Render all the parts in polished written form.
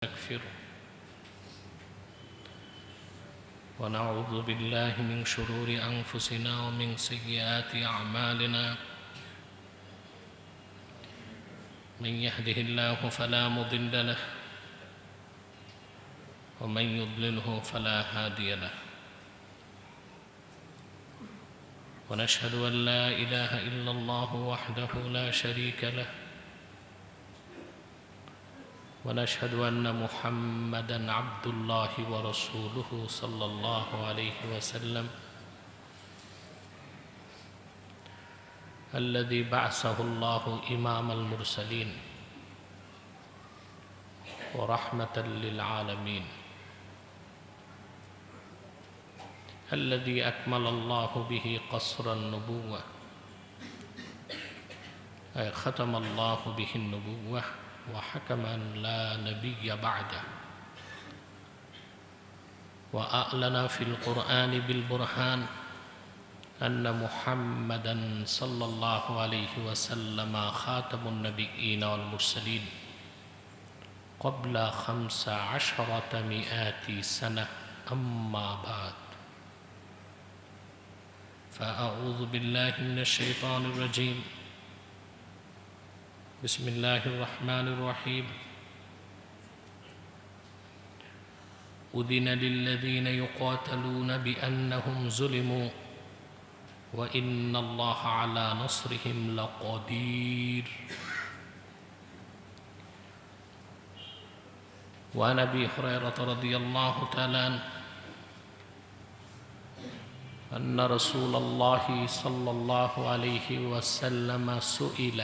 نستغفره ونعوذ بالله من شرور أنفسنا ومن سيئات أعمالنا من يهده الله فلا مضل له ومن يضلله فلا هادي له ونشهد أن لا إله إلا الله وحده لا شريك له ونشهد أن محمدًا عبد الله ورسوله صلى الله عليه وسلم الذي بعثه الله إمام المرسلين ورحمة للعالمين الذي أكمل الله به قصر النبوة أي ختم الله به النبوة وحكما لا نبي بعده وأعلن في القرآن بالبرهان أن محمدًا صلى الله عليه وسلم خاتم النبيين والمرسلين قبل 15 سنة أما بعد فأعوذ بالله من الشيطان الرجيم بسم الله الرحمن الرحيم أذن للذين يقاتلون بأنهم ظلموا وإن الله على نصرهم لقدير وعن أبي هريرة رضي الله تعالى عنه أن رسول الله صلى الله عليه وسلم سئل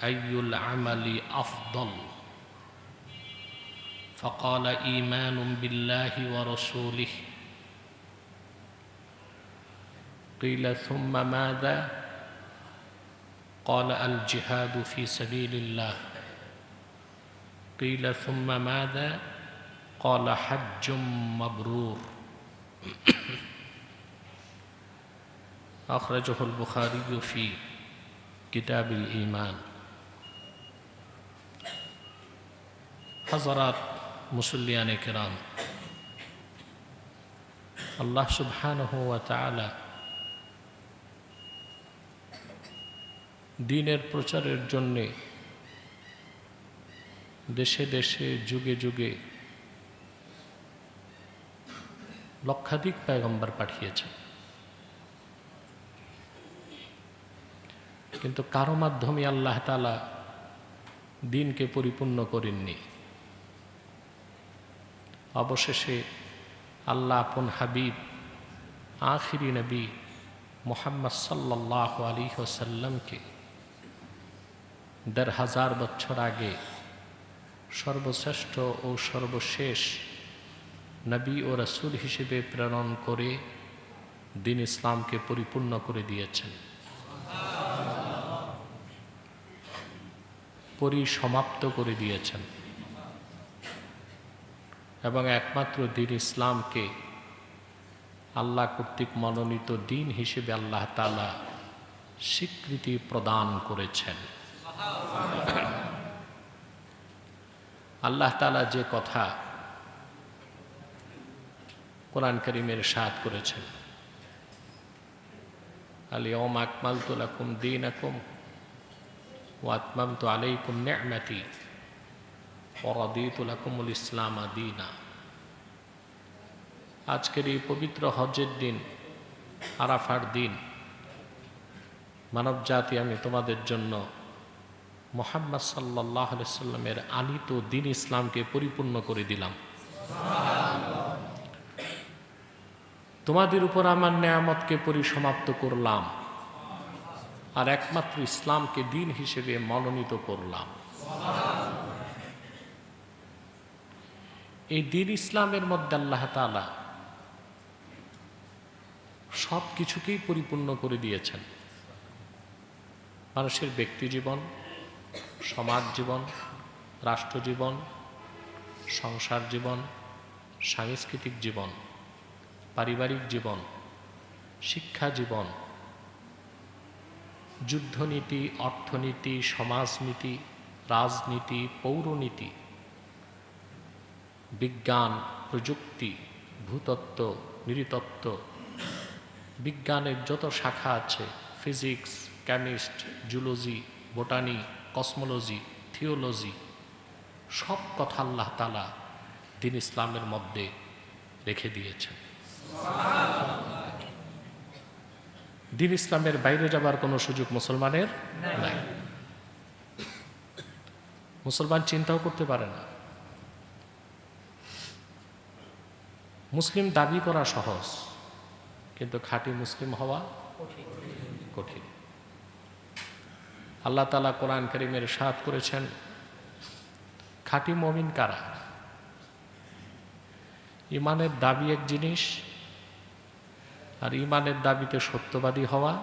أي العمل أفضل فقال إيمان بالله ورسوله قيل ثم ماذا قال الجهاد في سبيل الله قيل ثم ماذا قال حج مبرور أخرجه البخاري في كتاب الإيمان হযরত মুসল্লিয়ানে কেরাম, আল্লাহ সুবহানাহু ওয়া তাআলা দ্বীনের প্রচারের জন্য দেশে দেশে যুগে যুগে লক্ষাধিক পয়গম্বর পাঠিয়েছেন, কিন্তু কারো মাধ্যমে আল্লাহ তাআলা দ্বীনকে পরিপূর্ণ করেননি। অবশেষে আল্লাহ আপন হাবিব আখিরি নবী মুহাম্মদ সাল্লাল্লাহু আলাইহি ওয়াসাল্লামকে ১৫০০ বছর আগে সর্বশ্রেষ্ঠ ও সর্বশেষ নবী ও রাসূল হিসেবে প্রেরণ করে দ্বীন ইসলামকে পরিপূর্ণ করে দিয়েছেন, পরিসমাপ্ত করে দিয়েছেন এবং একমাত্র দ্বীন ইসলামকে আল্লাহ কর্তৃক মনোনীত দ্বীন হিসেবে আল্লাহ তাআলা স্বীকৃতি প্রদান করেছেন। আল্লাহ তাআলা যে কথা কোরআন কারীমে ইরশাদ করেছেন, আল ইয়াওমা আকমালতু লাকুম দীনাকুম ওয়া আতমামতু আলাইকুম নি'মাতি ওয়া রাদিতু লাকুমুল ইসলাম দীনা। আজকের এই পবিত্র হজ্জের দিন, আরাফার দিন, মানব জাতি আমি তোমাদের জন্য মুহাম্মদ সাল্লাল্লাহু আলাইহি সাল্লামের আনিত দ্বীন ইসলামকে পরিপূর্ণ করে দিলাম। তোমাদের উপর আমার নেয়ামতকে পরিসমাপ্ত করলাম আর একমাত্র ইসলামকে দ্বীন হিসেবে মনোনীত করলাম। এই দ্বীন ইসলামের মধ্যে আল্লাহ তাআলা সব কিছুকেই পরিপূর্ণ করে দিয়েছেন। মানুষের ব্যক্তি জীবন, সমাজ জীবন, রাষ্ট্র জীবন, সংসার জীবন, সাংস্কৃতিক জীবন, পারিবারিক জীবন, শিক্ষা জীবন, যুদ্ধনীতি, অর্থনীতি, সমাজনীতি, রাজনীতি, পৌরনীতি, বিজ্ঞান, প্রযুক্তি, ভূতত্ত্ব, নৃতত্ত্ব, বিজ্ঞানের যত শাখা আছে, physics, chemist, zoology, botany, cosmology, theology, সব কথা আল্লাহ তাআলা দ্বীন ইসলামের মধ্যে রেখে দিয়েছেন। দ্বীন ইসলামের বাইরে যাবার কোনো সুযোগ মুসলমানের নাই। মুসলমান চিন্তাও করতে পারে না। মুসলিম দাবি করা সহজ, কিন্তু খাঁটি মুসলিম হওয়া কঠিন। আল্লাহ তাআলা কোরআন কারীমের ইরশাদ করেছেন, খাঁটি মুমিন কারা? ইমানের দাবি এক জিনিস, আর ইমানের দাবিতে সত্যবাদী হওয়া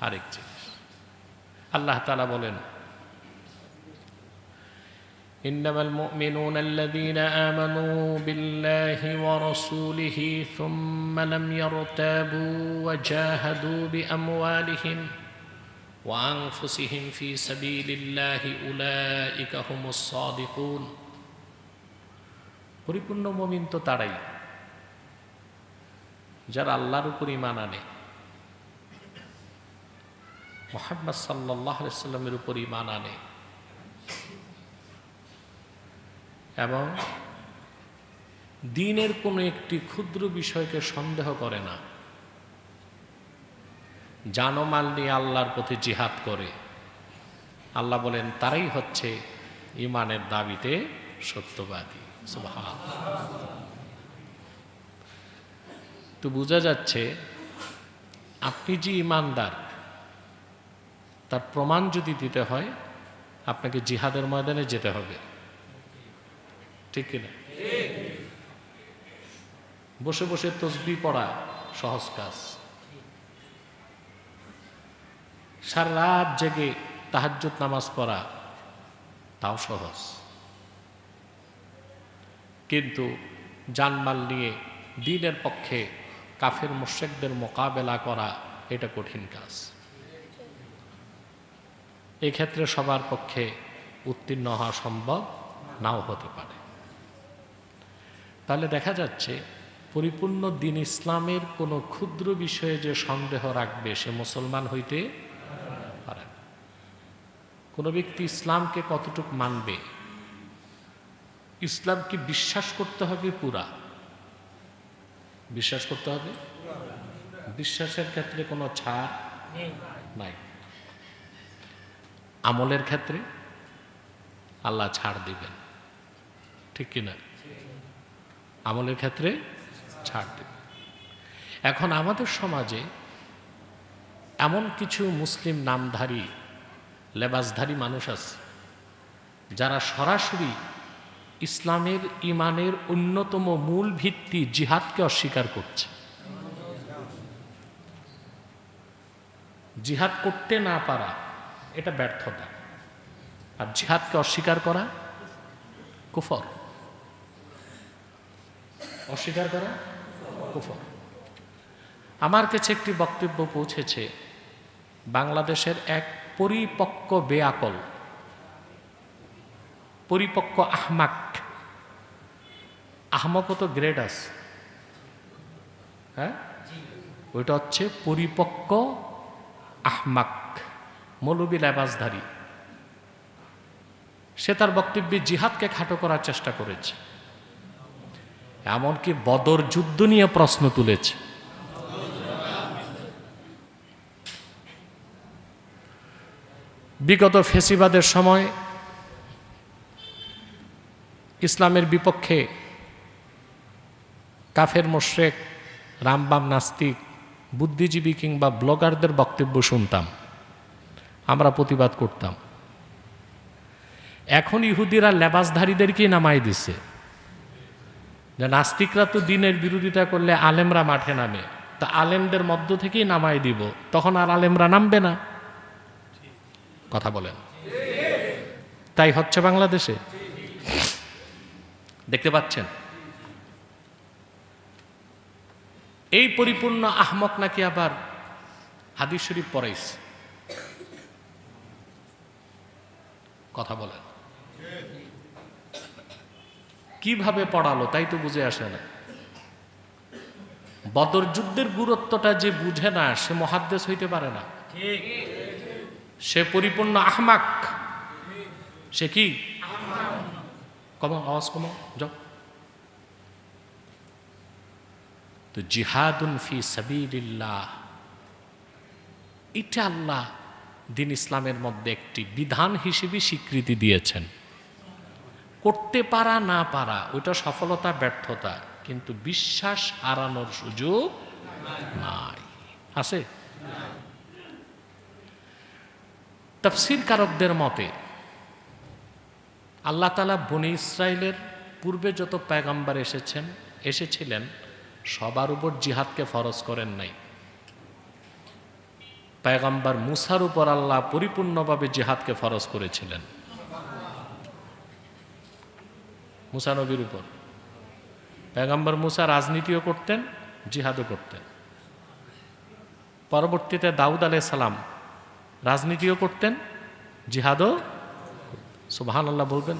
আরেক জিনিস। আল্লাহ তাআলা বলেন, ইন্নামাল মুমিনুনা আল্লাযীনা আমানু বিল্লাহি ওয়া রাসূলিহি থুম্মা লাম ইয়ারতাবু ওয়া জাহাদু বিআমওয়ালিহিম ওয়া আনফুসিহিম ফি সাবিলিল্লাহি উলাইকা হুমুস সাদিকুন। পরিপূর্ণ মুমিন তো তারাই যারা আল্লাহর উপর ঈমান আনে, মুহাম্মদ সাল্লাল্লাহু আলাইহি সাল্লামের উপর ঈমান আনে এবং দ্বীনের কোনো একটি ক্ষুদ্র বিষয়কে সন্দেহ করে না, জানমাল নিয়ে আল্লাহর পথে জিহাদ করে। আল্লাহ বলেন তারাই হচ্ছে ঈমানের দাবিতে সত্যবাদী। সুবহানাল্লাহ। তো বোঝা যাচ্ছে আপনি যে ঈমানদার তার প্রমাণ যদি দিতে হয় আপনাকে জিহাদের ময়দানে যেতে হবে, ঠিক কিনা? বসে বসে তসবিহ পড়া সহজ কাজ, সারা রাত জেগে তাহাজ্জুদ নামাজ পড়া তাও সহজ, কিন্তু জানমাল নিয়ে দ্বীনের পক্ষে কাফের মুশরিকদের মোকাবেলা করা এটা কঠিন কাজ। এই ক্ষেত্রে সবার পক্ষে উত্তীর্ণ হওয়া সম্ভব নাও হতে পারে। তাহলে দেখা যাচ্ছে পরিপূর্ণ দ্বীন ইসলামের কোনো ক্ষুদ্র বিষয়ে যে সন্দেহ রাখবে সে মুসলমান হইতে পারে না। কোনো ব্যক্তি ইসলামকে কতটুকু মানবে, ইসলামকে বিশ্বাস করতে হবে পুরা, বিশ্বাস করতে হবে, বিশ্বাসের ক্ষেত্রে কোনো ছাড় নাই। আমলের ক্ষেত্রে আল্লাহ ছাড় দিবেন, ঠিক কিনা? আমলের ক্ষেত্রে ছাড় দিবেন। এখন আমাদের সমাজে এমন কিছু মুসলিম নামধারী লেবাসধারী মানুষ আছে যারা সরাসরি ইসলামের ঈমানের অন্যতম মূল ভিত্তি জিহাদকে অস্বীকার করছে। জিহাদ করতে না পারা এটা ব্যর্থতা, আর জিহাদকে অস্বীকার করা কুফর। অস্বীকার করা কুফর। আমার কাছে একটি বক্তব্য পৌঁছেছে বাংলাদেশের এক পরিপক্ক বেআকল, পরিপক্ক আহমাক। আহমকও তো গ্রেড আছে, হ্যাঁ? ওইটা হচ্ছে পরিপক্ক আহমাক, মৌলবী লেবাসধারী। সে তার বক্তব্যে জিহাদকে খাটো করার চেষ্টা করেছে, এমনকি বদর যুদ্ধ নিয়ে প্রশ্ন তুলেছে। বিগত ফেসিবাদের সময় ইসলামের বিপক্ষে কাফের মুশরিক, রামবাম, নাস্তিক, বুদ্ধিজীবী কিংবা ব্লগারদের বক্তব্য শুনতাম, আমরা প্রতিবাদ করতাম। এখন ইহুদিরা লেবাসধারীদেরকেই নামাই দিছে, যে নাস্তিকরা তো দ্বীনের বিরোধিতা করলে আলেমরা মাঠে নামে, তা আলেমদের মধ্য থেকেই নামাই দিব, তখন আর আলেমরা নামবে না। কথা বলেন, তাই হচ্ছে বাংলাদেশে। দেখতে পাচ্ছেন এই পরিপূর্ণ আহমক নাকি আবার হাদিস শরীফ পড়াইছে। কথা বলেন, কিভাবে পড়ালো তাই তো বুঝে আসে না। বদর যুদ্ধের গুরুত্বটা যে বুঝে না সে মুহাদ্দিস হইতে পারে না, সে পরিপূর্ণ আহমাক। সে কি কমো, আওয়াজ কমো, যাও। তো জিহাদুন ফি সাবিলিল্লাহ, এটা আল্লাহ দিন ইসলামের মধ্যে একটি বিধান হিসেবে স্বীকৃতি দিয়েছেন। করতে পারা না পারা ওইটা সফলতা ব্যর্থতা, কিন্তু বিশ্বাস হারানোর সুযোগ নাই। আছে? তাফসীর কারকদের মতে আল্লাহ তাআলা বনী ইসরাইলের পূর্বে যত পয়গম্বর এসেছিলেন সবার উপর জিহাদকে ফরজ করেন নাই। পয়গম্বর মুসার উপর আল্লাহ পরিপূর্ণভাবে জিহাদকে ফরজ করেছিলেন। মুসা নবীর উপর পয়গম্বর মুসা রাজনীতিও করতেন, জিহাদও করতেন। পরবর্তীতে দাউদ আলাইহিস সালাম রাজনীতিও করতেন, জিহাদও। সুবহানাল্লাহ বলবেন।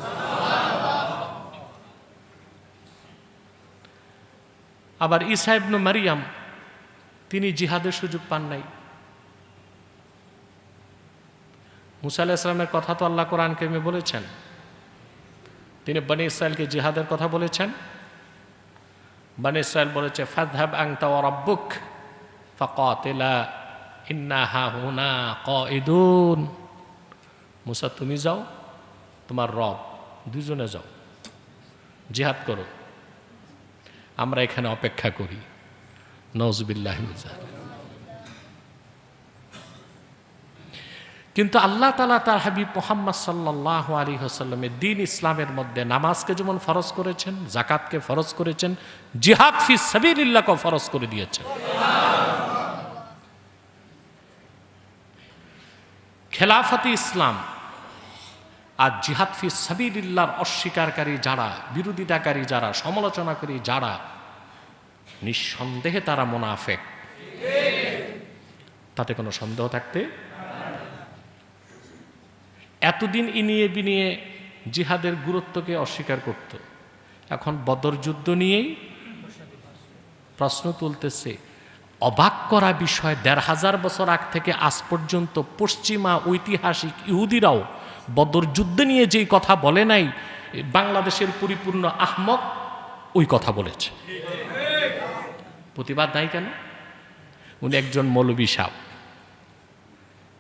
আবার ঈসা ইবনে মারিয়াম তিনি জিহাদের সুযোগ পান নাই। মুসা আলাইহিস সালামের কথা তো আল্লাহ কোরআন কারিমে বলেছেন, তিনি বনী ইসরাইলকে জিহাদের কথা বলেছেন। বনী ইসরাইল বলেছে ফাযহাব আনতা ওয়া রাব্বুক ফাকাতিলা ইন্না হাহুনা কাঈদুন। মুসা তুমি যাও, তোমার রব, দুজনে যাও, জিহাদ করো, আমরা এখানে অপেক্ষা করি। নাউযুবিল্লাহি মিন যালিক। কিন্তু আল্লাহ তাআলা তার হাবিব মুহাম্মদ সাল্লাল্লাহু আলাইহি ওয়াসাল্লামের দ্বীন ইসলামের মধ্যে নামাজকে যেমন ফরজ করেছেন, যাকাতকে ফরজ করেছেন, জিহাদ ফি সাবিলিল্লাহকে ফরজ করে দিয়েছেন। খেলাফতে ইসলাম আর জিহাদ ফি সাবিলিল্লাহর অস্বীকারী যারা, বিরোধিতাকারী যারা, সমালোচনাকারী যারা, নিঃসন্দেহে তারা মুনাফিক, তাতে কোনো সন্দেহ থাকতে। এতদিন ইনিয়ে বিনিয়ে জিহাদের গুরুত্বকে অস্বীকার করত, এখন বদর যুদ্ধ নিয়েই প্রশ্ন তুলতেছে। অবাক করা বিষয়, ১৫০০ বছর আগ থেকে আজ পর্যন্ত পশ্চিমা ঐতিহাসিক ইহুদিরাও বদর যুদ্ধ নিয়ে যেই কথা বলে নাই, বাংলাদেশের পরিপূর্ণ আহমক ওই কথা বলেছে। প্রতিবাদ নাই কেন? উনি একজন মৌলবী সাহেব,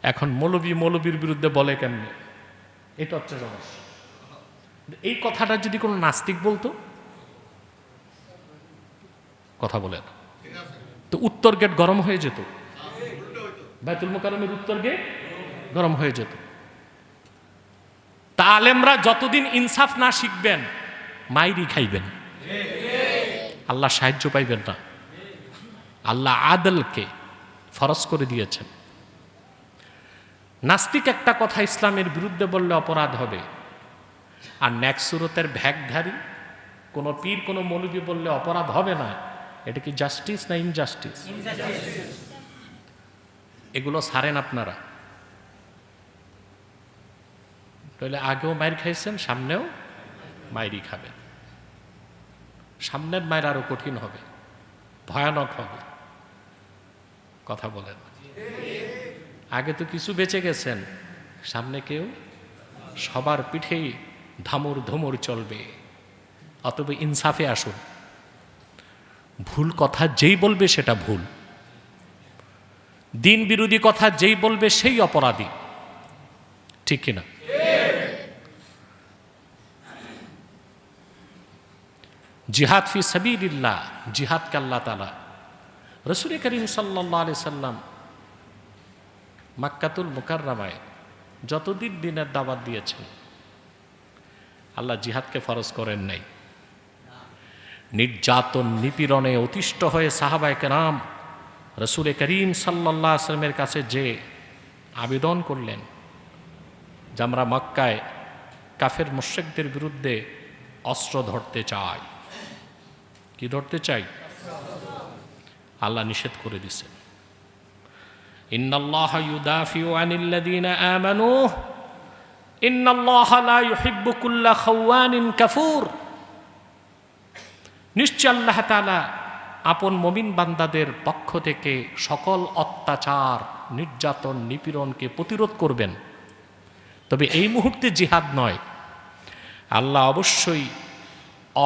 এখন মৌলবীর বিরুদ্ধে বলে কেন? এটা হচ্ছে সমস্যা। এই কথাটা যদি কোনো নাস্তিক বলতো, কথা বলে না, তো উত্তর গেট গরম হয়ে যেত, বাইতুল মোকাররমের উত্তর গেট গরম হয়ে যেত। তা আলেমরা যতদিন ইনসাফ না শিখবেন মাইরি খাইবেন, আল্লাহ সাহায্য পাইবেন না। আল্লাহ আদলকে ফরজ করে দিয়েছেন। নাস্তিক একটা কথা ইসলামের বিরুদ্ধে বললে অপরাধ হবে, আর ন্যাকসুরতের ভ্যাগধারী কোনো পীর কোনো মৌলবী বললে অপরাধ হবে না। এটা কি জাস্টিস না ইনজাস্টিস? এগুলো ছাড়েন আপনারা, তাহলে আগেও মাইর খাইছেন, সামনেও মাইরই খাবেন। সামনের মায়ের আরো কঠিন হবে, ভয়ানক হবে। কথা বলেন, আগে তো কিছু বেঁচে গেছেন, সামনে কেউ সবার পিঠেই ধামুর ধুমুর চলবে। অতএব ইনসাফে আসুন। ভুল কথা যেই বলবে সেটা ভুল, দিন বিরোধী কথা যেই বলবে সেই অপরাধী, ঠিক কিনা? জিহাদ ফি সাবিলিল্লাহ, জিহাদকে আল্লাহ তাআলা রাসূল করিম সাল্লাল্লাহু আলাইহি সাল্লাম মক্কাতুল মুকাররমায় যতদিন দিনের দাওয়াত দিয়েছেন, আল্লাহ জিহাদকে ফরজ করেন নাই। নির্যাতন নিপীড়নে অতিষ্ঠ হয়ে সাহাবায়ে কেরাম রাসূল করিম সাল্লাল্লাহু আলাইহি সাল্লামের কাছে যে আবেদন করলেন যে আমরা মক্কায় কাফের মুশরিকদের বিরুদ্ধে অস্ত্র ধরতে চাই। কি ধরতে চাই? আল্লাহ নিষেধ করে দিয়েছেন, ইন্নাল্লাহা ইউদাফিউ আনিল্লাযীনা আমানু ইন্নাল্লাহা লা ইউহিব্বু কুল্লা খাওয়ানিন কাফুর। নিশ্চয় আল্লাহ তাআলা আপন মুমিন বান্দাদের পক্ষ থেকে সকল অত্যাচার, নির্যাতন, নিপীড়নকে প্রতিরোধ করবেন। তবে এই মুহূর্তে জিহাদ নয়। আল্লাহ অবশ্যই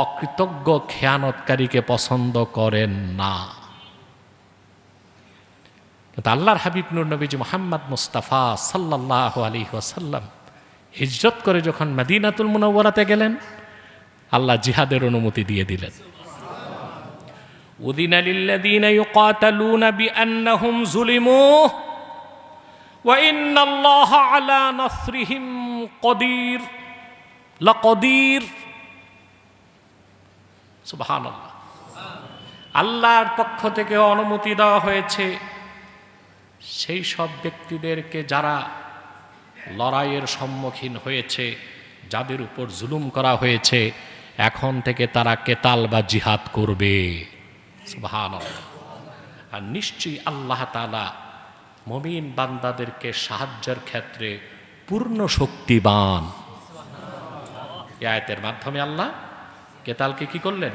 অকৃতজ্ঞ খেয়ানতকারীকে পছন্দ করেন না। কিন্তু আল্লাহর হাবিব নূর নবীজি মুহাম্মদ মুস্তাফা সাল্লাল্লাহু আলাইহি ওয়াসাল্লাম হিজরত করে যখন মদিনাতুল মুনাওয়ারাতে গেলেন, আল্লাহ জিহাদের অনুমতি দিয়ে দিলেন। উযিনা লিল্লাযীনা ইউকাতালুনা বিআন্নাহুম যুলিমু ওয়া ইন্নাল্লাহা আলা নাসরিহিম কাদির লাকাদির। সুবহানাল্লাহ। আল্লাহর পক্ষ থেকে অনুমতি দেওয়া হয়েছে সেই সব ব্যক্তিদেরকে যারা লড়াইয়ের সম্মুখীন হয়েছে, যাদের উপর জুলুম করা হয়েছে, এখন থেকে তারা কেতাল বা জিহাদ করবে। সুবহানাল্লাহ। আর নিশ্চয়ই আল্লাহ তাআলা মুমিন বান্দাদেরকে সাহায্যের ক্ষেত্রে পূর্ণ শক্তিবান। এই আয়াতের মাধ্যমে আল্লাহ কেতালকে কি করলেন?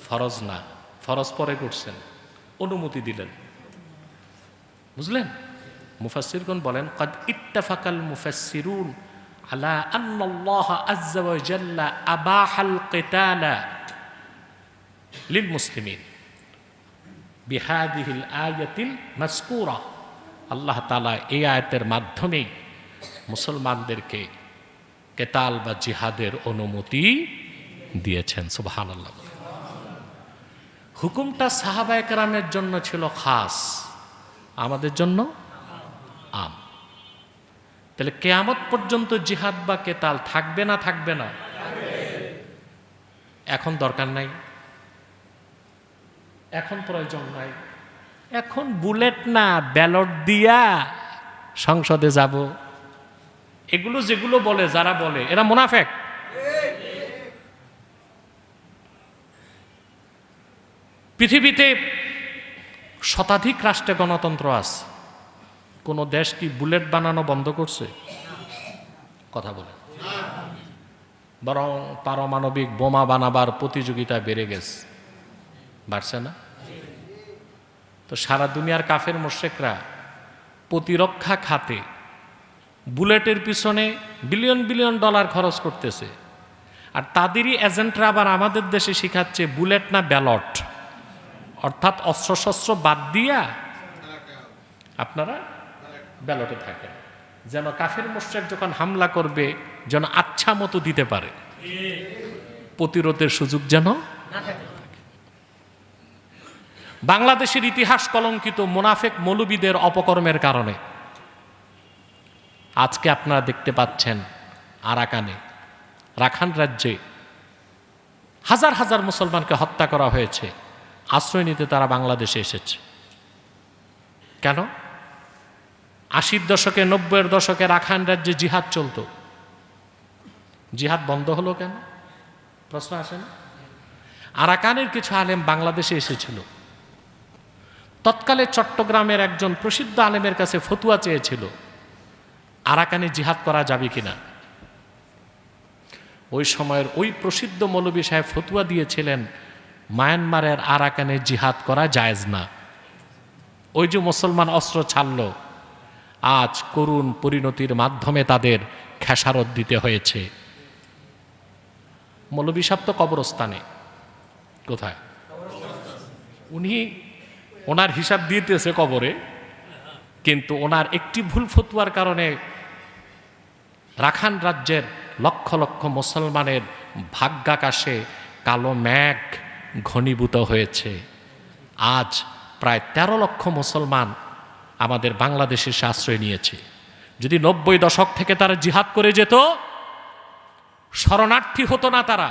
ফরজ না, ফরজ পরে করছেন, অনুমতি দিলেন। বুঝলেন? মুফাসসিরগণ বলেন, قد اتفق المفسرون على أن الله عز وجل أباح القتال للمسلمين بهذه الآية المذكورة। আল্লাহ তাআলা এই আয়াতের মাধ্যমে মুসলমানদেরকে কেতাল বা জিহাদের অনুমতি দিয়েছেন। সুবহানাল্লাহ। হুকুমটা সাহাবায়ে কেরামের জন্য ছিল খাস, আমাদের জন্য আম। তাহলে কিয়ামত পর্যন্ত জিহাদ বা কেতাল থাকবে না থাকবে না? এখন দরকার নাই, এখন প্রয়োজন নাই। এখন বুলেট না, ব্যালট দিয়া সংসদে যাব, এগুলো যেগুলো বলে, যারা বলে এরা মুনাফেক। পৃথিবীতে শতাধিক রাষ্ট্রে গণতন্ত্র আছে, কোন দেশ কি বুলেট বানানো বন্ধ করছে? কথা বলে। বরং পারমাণবিক বোমা বানাবার প্রতিযোগিতা বেড়ে গেছে, বাড়ছে না? তো সারা দুনিয়ার কাফের মুশরিকরা প্রতিরক্ষা খাতে বুলেটের পিছনে বিলিয়ন বিলিয়ন ডলার খরচ করতেছে, আর তাদেরই এজেন্টরা আবার আমাদের দেশে শিখাচ্ছে বুলেট না ব্যালট, অর্থাৎ অস্ত্রশস্ত্র বাদ দিয়া আপনারা ব্যালটে থাকেন, যেন কাফের মুশরিক যখন হামলা করবে যেন আচ্ছা মতো দিতে পারে, প্রতিরোধের সুযোগ যেন না থাকে। বাংলাদেশের ইতিহাস কলঙ্কিত মুনাফেক মৌলবীদের অপকর্মের কারণে আজকে আপনারা দেখতে পাচ্ছেন আরাকানে, রাখাইন রাজ্যে হাজার হাজার মুসলমানকে হত্যা করা হয়েছে। আশ্রয় নিতে তারা বাংলাদেশে এসেছে। কেন? 80-র দশকে, 90-এর দশকে রাখাইন রাজ্যে জিহাদ চলত, জিহাদ বন্ধ হলো কেন? প্রশ্ন আসে না? আরাকানের কিছু আলেম বাংলাদেশে এসেছিল। তৎকালে চট্টগ্রামের একজন প্রসিদ্ধ আলেমের কাছে ফতুয়া চেয়েছিল আরাকানে জিহাদ করা যাবে কিনা। ওই সময়ের ওই প্রসিদ্ধ মৌলভী সাহেব ফতুয়া দিয়েছিলেন মায়ানমারের আরাকানে জিহাদ করা জায়েজ না। ওই যে মুসলমান অস্ত্র ছাড়ল, আজ করুণ পরিণতির মাধ্যমে তাদের খেসারত দিতে হয়েছে। মৌলভী সাহেব তো কবরস্থানে। কোথায়? উনি ওনার হিসাব দিতেছে কবরে, কিন্তু ওনার একটি ভুল ফতুয়ার কারণে রাখাইন রাজ্যের লক্ষ লক্ষ মুসলমানের ভাগ্যাকাশে কালো মেঘ ঘনীভূত হয়েছে। আজ প্রায় 13 লক্ষ মুসলমান আমাদের বাংলাদেশে আশ্রয় নিয়েছে। যদি 90 দশক থেকে তারা জিহাদ করে যেত, শরণার্থী হতো না তারা,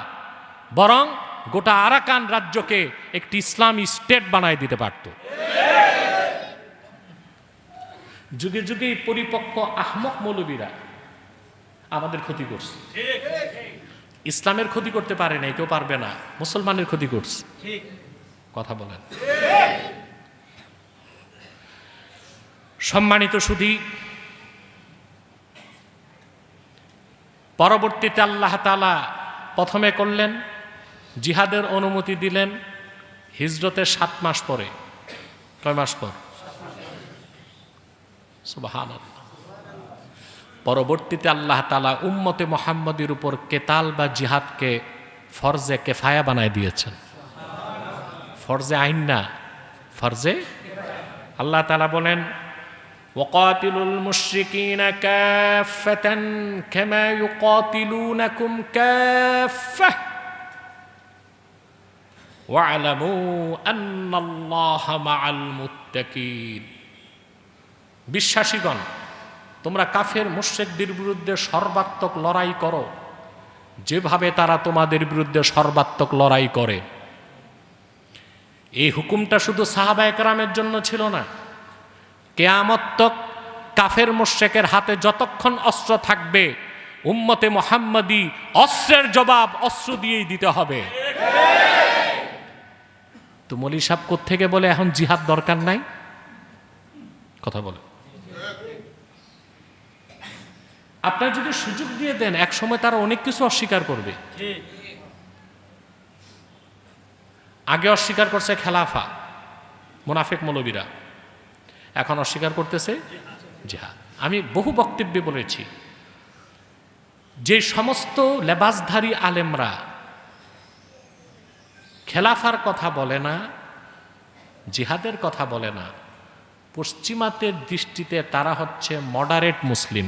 বরং গোটা আরাকান রাজ্যকে একটি ইসলামী স্টেট বানায় দিতে পারত। যুগে যুগে পরিপক্ক আহমক মৌলবীরা আমাদের ক্ষতি করছে। ইসলামের ক্ষতি করতে পারে না, কেউ পারবে না, মুসলমানের ক্ষতি করছে। কথা বলেন। সম্মানিত সুধী, পরবর্তীতে আল্লাহ তাআলা প্রথমে করলেন জিহাদের অনুমতি দিলেন হিজরতের 7 মাস পরে। কয় মাস পর? সুবহানাল্লাহ। পরবর্তীতে আল্লাহ তাআলা উম্মতে মুহাম্মাদের উপর কেতাল বা জিহাদকে ফরজে কেফায়া বানায় দিয়েছেন। ফরজে আইন না, ফরজে। আল্লাহ তাআলা বলেন ওয়াকাতিলুল মুশরিকিনা কাফাতান কামা ইউকাতিলুনাকুম কাফা ওয়া'লামু আন্নাল্লাহা মা'আল মুত্তাকিন। বিশ্বাসীগণ, তোমরা কাফের মুশরিকদের বিরুদ্ধে সর্বাত্মক লড়াই করো যেভাবে তারা তোমাদের বিরুদ্ধে সর্বাত্মক লড়াই করে। এই হুকুমটা শুধু সাহাবায়ে কেরামের জন্য ছিল না, কিয়ামত তক কাফের মুশরিকের হাতে যতক্ষণ অস্ত্র থাকবে উম্মতে মুহাম্মাদি অস্ত্রের জবাব অস্ত্র দিয়েই দিতে হবে। তো মৌলী সাহেব কোত্থেকে বলে এখন জিহাদ দরকার নাই? কথা বলে। আপনার যদি সুযোগ দিয়ে দেন এক সময় তারা অনেক কিছু অস্বীকার করবে। আগে অস্বীকার করছে খেলাফা, মুনাফিক মৌলবীরা, এখন অস্বীকার করতেছে জিহাদ। আমি বহু বক্তব্যে বলেছি যে সমস্ত লেবাসধারী আলেমরা খেলাফার কথা বলে না, জিহাদের কথা বলে না, পশ্চিমাতের দৃষ্টিতে তারা হচ্ছে মডারেট মুসলিম।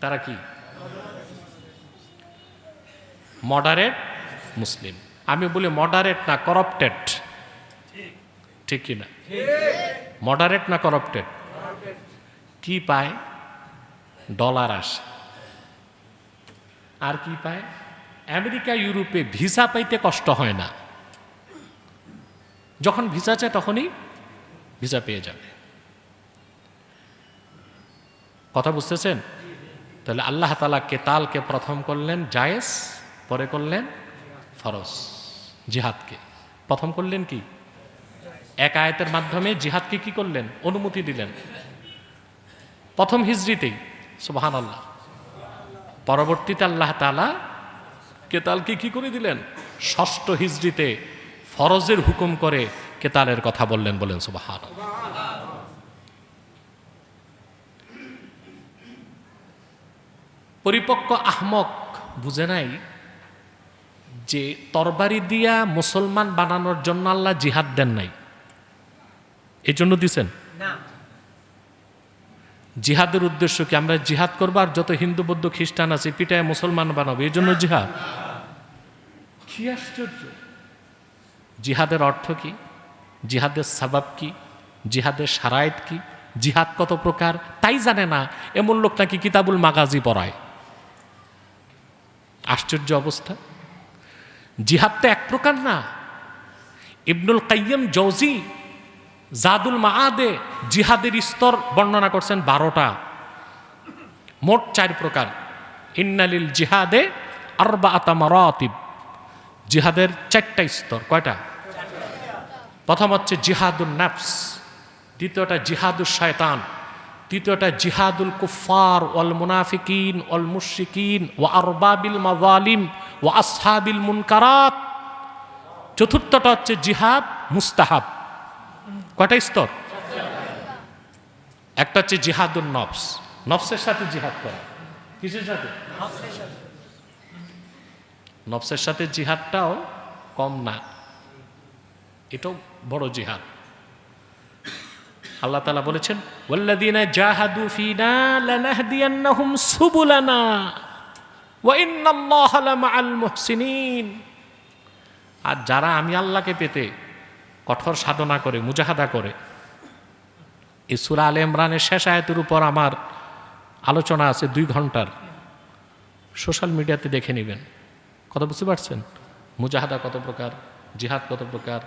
তারা কি? Moderate Muslim. আমি বলি মডারেট না করাপ্টেড, ঠিক কি না? মডারেট না করাপ্টেড? কি পায়? ডলার আসে। আর কি পায়? আমেরিকা ইউরোপে ভিসা পাইতে কষ্ট হয় না, যখন ভিসা চায় তখনই ভিসা পেয়ে যাবে। কথা বুঝতেছেন? তাহলে আল্লাহ তাআলা কেতালকে প্রথম করলেন জায়েজ, পরে করলেন ফরজ। জিহাদকে প্রথম করলেন কি? এক আয়াতের মাধ্যমে জিহাদকে কি করলেন? অনুমতি দিলেন প্রথম হিজরিতেই। সুবহানাল্লাহ। পরবর্তীতে আল্লাহ তাআলা কেতালকে কি করে দিলেন? ষষ্ঠ হিজরিতে ফরজের হুকুম করে কেতালের কথা বললেন। বলেন সুবহানাল্লাহ। পরিপক্ক আহমক বুঝে নাই যে তরবারি দিয়া মুসলমান বানানোর জন্য আল্লাহ জিহাদ দেন নাই, এই জন্য দিছেন। জিহাদের উদ্দেশ্য কি? আমরা জিহাদ করবো আর যত হিন্দু বৌদ্ধ খ্রিস্টান আছে পিটায় মুসলমান বানাবো, এই জন্য জিহাদ? কি আশ্চর্য! জিহাদের অর্থ কি? জিহাদের সাবাব কি? জিহাদের শারায়েত কি? জিহাদ কত প্রকার তাই জানে না এমন লোক নাকি কিতাবুল মাগাজি পড়ায়। আশ্চর্য অবস্থা। জিহাদ তো এক প্রকার না। ইবনুল কাইয়্যিম জওজি জাদুল মাআদে জিহাদের স্তর বর্ণনা করছেন 12টা, মোট 4 প্রকার। ইন্নালিল জিহাদে আরবাআতা মারাতিব। জিহাদের 4টা স্তর। কয়টা? প্রথম হচ্ছে জিহাদুন নাফস, দ্বিতীয়টা জিহাদুল শয়তান, তৃতীয়টা জিহাদুল কুফার ওয়াল মুনাফিকিন ওয়াল মুশরিকিন ওয়া আরবাবিল মাযালিম ওয়া আসহাবিল মুনকারাত, চতুর্থটা হচ্ছে জিহাদ মুস্তাহাব। কয়টা স্তর? একটা হচ্ছে জিহাদুন নফস, নফসের সাথে জিহাদ করা। কিসের সাথে? নফসের সাথে জিহাদটাও কম না, এটাও বড় জিহাদ। আল্লাহ তাআলা বলেছেন ওয়াল্লাযীনা জাহাদু ফীনা লানাহদিয়ান্নাহুম সুবুলানা ওয়া ইন্নাল্লাহা লামাআল মুহসিনিন। আর যারা আমি আল্লাহকে পেতে কঠোর সাধনা করে, মুজাহাদা করে। এই সূরা আলে ইমরানের শেষ আয়াতের উপর আমার আলোচনা আছে 2 ঘন্টার, সোশ্যাল মিডিয়াতে দেখে নেবেন। কথা বুঝতে পারছেন? মুজাহাদা কত প্রকার, জিহাদ কত প্রকার।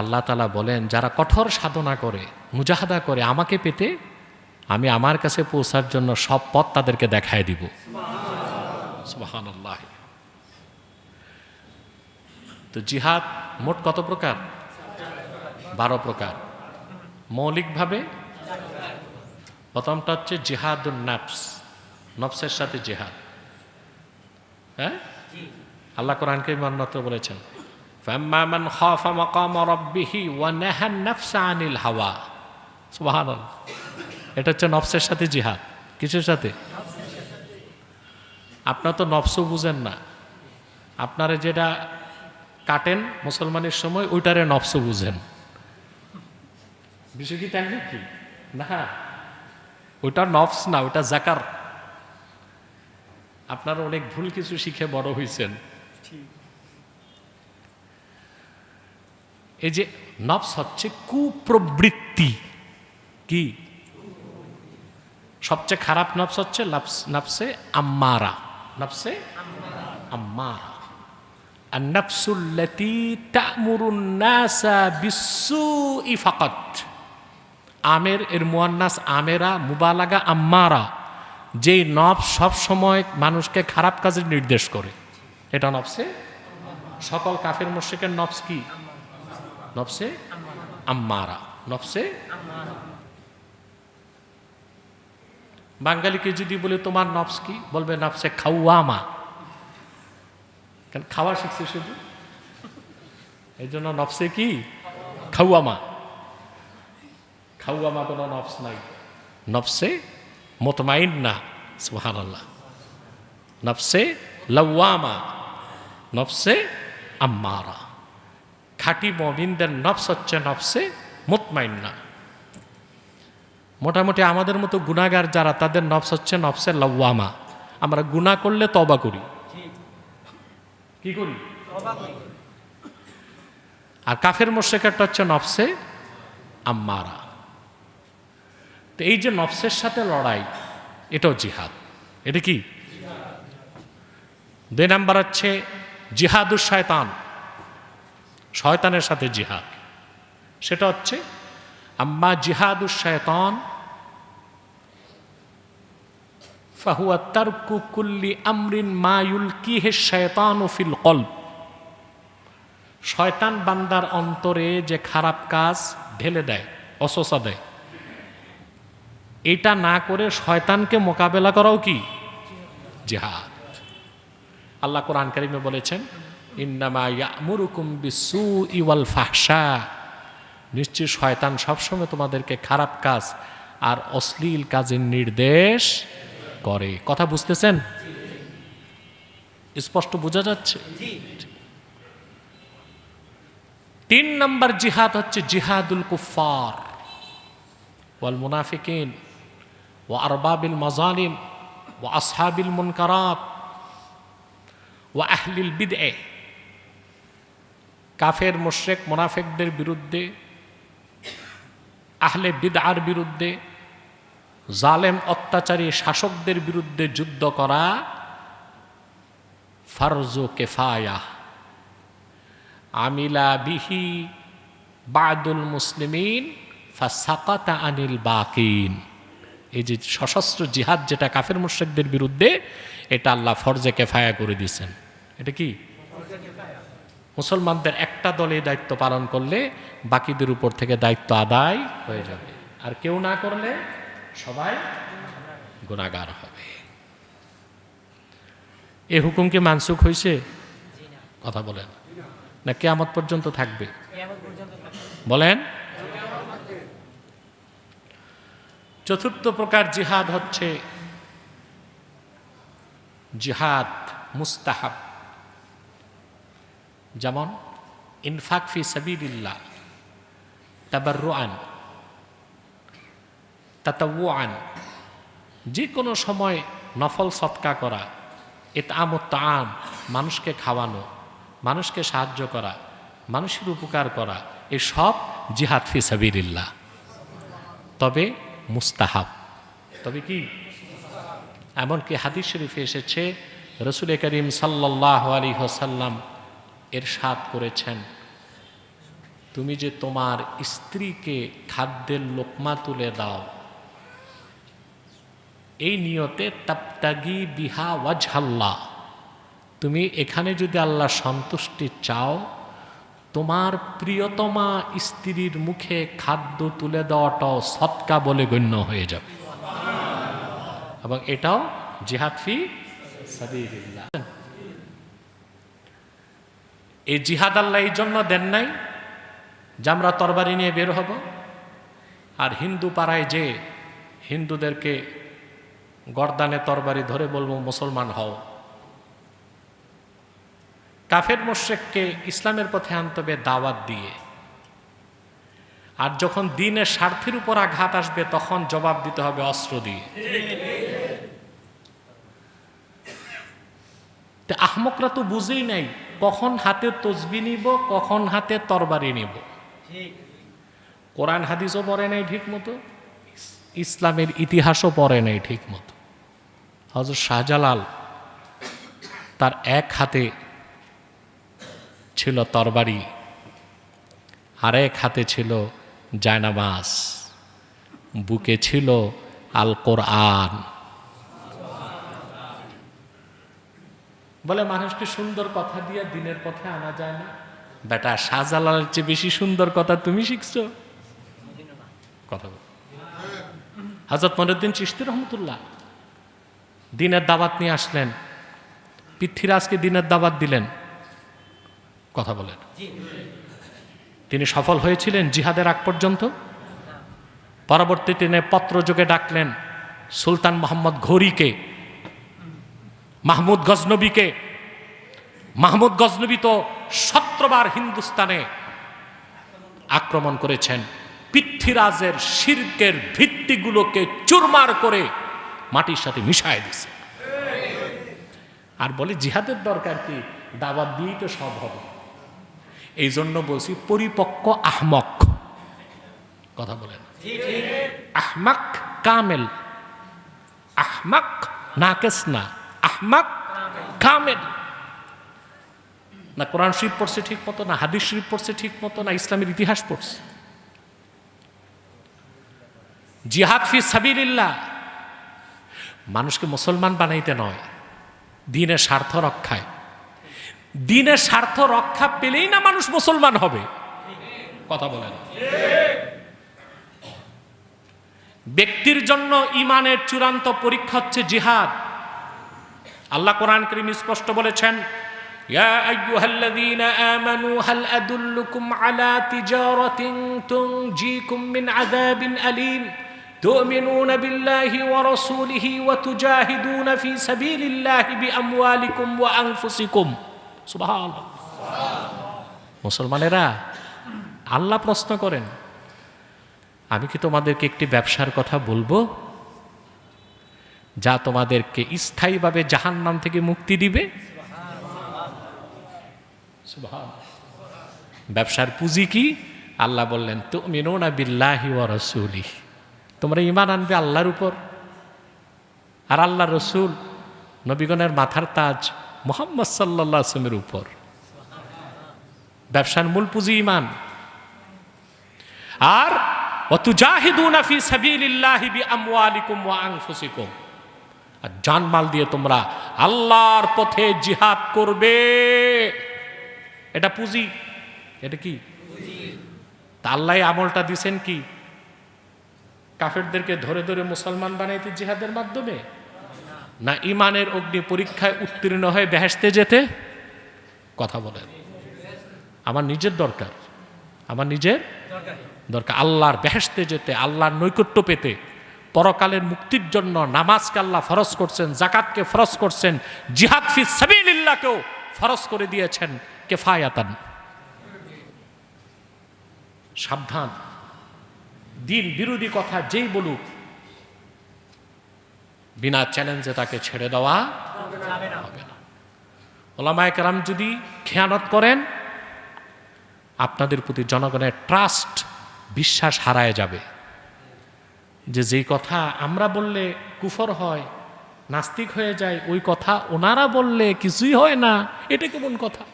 আল্লাহ তাআলা বলেন যারা কঠোর সাধনা করে, মুজাহাদা করে আমাকে পেতে, আমি আমার কাছে পৌঁছার জন্য সব পথ তাদেরকে দেখায় দিব। সুবহানাল্লাহ। তো জিহাদ মোট কত প্রকার? 12 প্রকার। মৌলিকভাবে প্রথমটা হচ্ছে জিহাদুন নাফস, নফসের সাথে জিহাদ। হ্যাঁ, আল্লাহ কোরআন কারীমে অন্যত্র বলেছেন, ফাম্মা মান খাফা মাকামা রাব্বিহি ওয়া নাহা নাফসা আনিল হাওয়া। সুবহানাল্লাহ। এটা হচ্ছে নফসের সাথে জিহাদ। কিসের সাথে? আপনার তো নফসও বুঝেন না, আপনারা যেটা কাটেন মুসলমানের সময় ওইটারে নফসও বুঝেন। বিষয় কি তাই নাকি? না, ওইটা নফস না, ওইটা জাকার। আপনারা অনেক ভুল কিছু শিখে বড় হয়েছেন। এই যে নফস হচ্ছে কুপ্রবৃত্তি। কি সবচেয়ে খারাপ নফস হচ্ছে নফসে আম্মারা। নফসে আম্মারা আন-নাফসুল্লাতী তা'মুরুন নাসা বিস-সুই ফাকাত। আমের এর মুয়ান্নাস আমেরা, মুবালাগা আম্মারা। যেই নফস সব সময় মানুষকে খারাপ কাজের নির্দেশ করে, এটা নফসে। সকল কাফের মুশরিকের নফস কি? নফসে আম্মারা। নফসে বাঙালিকে যদি বলে তোমার নফস কি, বলবে নফসে খাওয়ামা। কারণ খাওয়া শিখছে শুধু, এই জন্য নফসে কি? খাওয়ামা। খাওয়ামা কোনো নফস নাই। নফসে মুতমাইন্না। সুবহানাল্লাহ। নফসে লাওয়ামা, নফসে আম্মারা। খাঁটি মুমিনদের নফস হচ্ছে নফসে মুতমাইন্না। মোটামুটি আমাদের মতো গুনাহগার যারা, তাদের নফস হচ্ছে নফসে লাওয়ামা। আমরা গুনাহ করলে তওবা করি। কি করি? আর কাফের মুশরিকটা হচ্ছে নফসে আম্মারা। তো এই যে নফসের সাথে লড়াই, এটাও জিহাদ। এটা কি? 2 নাম্বার হচ্ছে জিহাদুশ শয়তান, শয়তানের সাথে জিহাদ। সেটা হচ্ছে আম্মা জিহাদুশ শয়তান ফাহুয়া তারকু কুল্লি আমরিন মা ইউলকিহি শায়তানু ফিল কলব। শয়তান বান্দার অন্তরে যে খারাপ কাজ ঢেলে দেয়, অসসা দেয়, এটা না করে শয়তানকে মোকাবেলা করাও কি? জিহাদ। আল্লাহ কোরআন কারীমে বলেছেন, ইন্নামা ইয়া'মুরুকুম বিস-সুই ওয়াল ফাহশা। নিশ্চয় শয়তান সবসময় তোমাদেরকে খারাপ কাজ আর অশ্লীল কাজের নির্দেশ করে। কথা বুঝতেছেন? স্পষ্ট বোঝা যাচ্ছে? 3 নম্বর জিহাদ হচ্ছে জিহাদুল কুফফার ওয়াল মুনাফিকিন ওয়া আরবাবিল মাযালিম ওয়া আসহাবিল মুনকারাত ওয়া আহলিল বিদআহ। কাফের মুশরিক মুনাফিকদের বিরুদ্ধে, আহলে বিদআর বিরুদ্ধে, জালেম অত্যাচারী শাসকদের বিরুদ্ধে যুদ্ধ করা ফারজু কিফায়া। আমিলা বিহি বাদুল মুসলিমিন ফাসাকাতা আনিল বাকিন। এই যে সশস্ত্র জিহাদ যেটা কাফের মুশরিকদের বিরুদ্ধে, এটা আল্লাহ ফরজে কিফায়া করে দিয়েছেন। এটা কি? মুসলমানদের একটা দলে দায়িত্ব পালন করলে বাকিদের উপর থেকে দায়িত্ব আদায় হয়ে যাবে, আর কেউ না করলে সবাই গুনাহগার হবে। এই হুকুম কি মানসুখ হয়েছে? কথা বলেন না, কিয়ামত পর্যন্ত থাকবে? বলেন। 4th প্রকার জিহাদ হচ্ছে জিহাদ মুস্তাহাব। যেমন ইনফাক ফি সাবিলিল্লাহ, তাবাররুআন, তাতাওয়ুআন। যে কোনো সময় নফল সদকা করা, ইতআমুত তাআম, মানুষকে খাওয়ানো, মানুষকে সাহায্য করা, মানুষের উপকার করা, এই সব জিহাদ ফি সাবিলিল্লাহ। তবে মুস্তাহাব। তবে কি? এমনকি হাদিস শরীফে এসেছে, রাসূল করিম সাল্লাল্লাহু আলাইহি ওয়াসাল্লাম ইরশাদ করেছেন, তুমি যে তোমার স্ত্রীকে খাদ্যের লোকমা তুলে দাও, এই নিয়তে তাবতাগি বিহা ওয়াজহাল্লাহ, তুমি এখানে যদি আল্লাহ সন্তুষ্টি চাও, তোমার প্রিয়তমা স্ত্রীর মুখে খাদ্য তুলে দেওয়াটাও সদকা বলে গণ্য হয়ে যাবে, এবং এটাও জিহাদ ফি সাবিলিল্লাহ। এই জিহাদ আল্লাহ এই জন্য দেন নাই যে আমরা তরবারি নিয়ে বের হব আর হিন্দু পাড়ায় যে হিন্দুদেরকে গর্দানে তরবারি ধরে বলবো মুসলমান হও। কাফের মুশরিককে ইসলামের পথে আনতে হবে দাওয়াত দিয়ে, আর যখন দ্বীনের স্বার্থের উপর আঘাত আসবে তখন জবাব দিতে হবে অস্ত্র দিয়ে। আহমকরা তো বুঝেই নাই কখন হাতে তসবি নিব, কখন হাতে তরবারি নিব। কোরআন হাদিসও পড়ে নাই ঠিক মতো, ইসলামের ইতিহাসও পড়ে নাই ঠিক মতো। হযরত শাহজালাল তার এক হাতে ছিল তরবারি, আর এক হাতে ছিল জায়নামাজ, বুকে ছিল আল কোরআন। বলে মানুষকে সুন্দর কথা দিয়ে দিনের পথে আনা যায় না। বেটা, শাহজালালের চেয়ে বেশি সুন্দর কথা তুমি শিখছো? কথা বল। হযরত মঈনুদ্দিন চিশতি রহমতুল্লাহ দিনের দাওয়াত নিয়ে আসলেন, পৃথ্বীরাজকে দিনের দাওয়াত দিলেন। কথা বলেন। তিনি সফল হয়েছিলেন জিহাদের আগ পর্যন্ত। পরবর্তী তিনি পত্রযোগে ডাকলেন সুলতান মোহাম্মদ ঘোরীকে, মাহমুদ গজনবীকে। মাহমুদ গজনবী তো 17 বার হিন্দুস্তানে আক্রমণ করেছেন, পৃথ্বীরাজের শিরকের ভিত্তিগুলোকে চুরমার করে মাটির সাথে মিশায় দিছে। আর বলে জিহাদের দরকার কি, দাওয়াত দিয়েই তো সব হবে। এই জন্য বলছি পরিপক্ক আহমক। কথা বলেন। আহমাক কামেল, আহমাক নাকেস না, আহমাক কামেল। না কোরআন শরীফ পড়ছে ঠিক মতো, না হাদিস শরীফ পড়ছে ঠিক মতো, না ইসলামের ইতিহাস পড়ছে। জিহাদ ফি সাবিলিল্লাহ মানুষকে মুসলমান বানাইতে নয়, দ্বীনের স্বার্থ রক্ষায়। দ্বীনের স্বার্থ রক্ষা পেলেই না মানুষ মুসলমান হবে। কথা বলেন। ব্যক্তির জন্য ইমানের চূড়ান্ত পরীক্ষা হচ্ছে জিহাদ। আল্লাহ কোরআন কারীম স্পষ্ট বলেছেন, ইয়া আইয়ুহাল্লাযীনা আমানু হাল আদুল্লুকুম আলা তিজারাতিন তুনজিকুম মিন আযাবিন আলীম তু'মিনুনা বিল্লাহি ওয়া রাসূলিহি ওয়া তুজাহিদুনা ফি সাবিলিল্লাহি বিআমওয়ালিকুম ওয়া আনফুসিকুম। সুবহানাল্লাহ। মুসলমানেরা, আল্লাহ প্রশ্ন করেন, আমি কি তোমাদেরকে একটি ব্যবসার কথা বলবো যা তোমাদেরকে স্থায়ীভাবে জাহান্নাম থেকে মুক্তি দিবে? ব্যবসার পুঁজি কি? আল্লাহ বললেন, তুমিনুনা বিল্লাহি ওয়া রাসূলিহি, তোমরা ঈমান আনবে আল্লাহর উপর আর আল্লাহ রসুল নবীগণের মাথার তাজ মুহাম্মদ সাল্লাল্লাহু আলাইহি ওয়াসাল্লামের উপর। ব্যবসার মূল পুঁজি ঈমান। আর ওয়া তুজাহিদুনা ফি সাবিলিল্লাহি বিআমওয়ালিকুম ওয়া আনফুসিকুম, আর জানমাল দিয়ে তোমরা আল্লাহর পথে জিহাদ করবে। এটা পুঁজি। এটা কি? তা আল্লাহ আমলটা দিছেন কি? কাফেরদেরকে ধরে ধরে মুসলমান বানাইতে জিহাদের মাধ্যমে, না ইমানের অগ্নি পরীক্ষায় উত্তীর্ণ হয়ে বেহেশতে যেতে? কথা বলেন। আমার নিজের দরকার, আমার নিজের দরকার আল্লাহর বেহেশতে যেতে, আল্লাহর নৈকট্য পেতে, পরকালের মুক্তির জন্য নামাজকে আল্লাহ ফরজ করছেন, যাকাতকে ফরজ করছেন, জিহাদ ফি সাবিলিল্লাহকেও ফরজ করে দিয়েছেন কিফায়াতান। সাবধান, দ্বীন বিরোধী কথা যেই বলুক, বিনা চ্যালেঞ্জে তাকে ছেড়ে দেওয়া হবে না। ওলামায়ে কেরাম যদি খেয়ানত করেন, আপনাদের প্রতি জনগণের ট্রাস্ট, বিশ্বাস হারায় যাবে। যে যেই কথা আমরা বললে কুফর হয়, নাস্তিক হয়ে যায়, ওই কথা ওনারা বললে কিছুই হয় না, এটা কেমন কথা?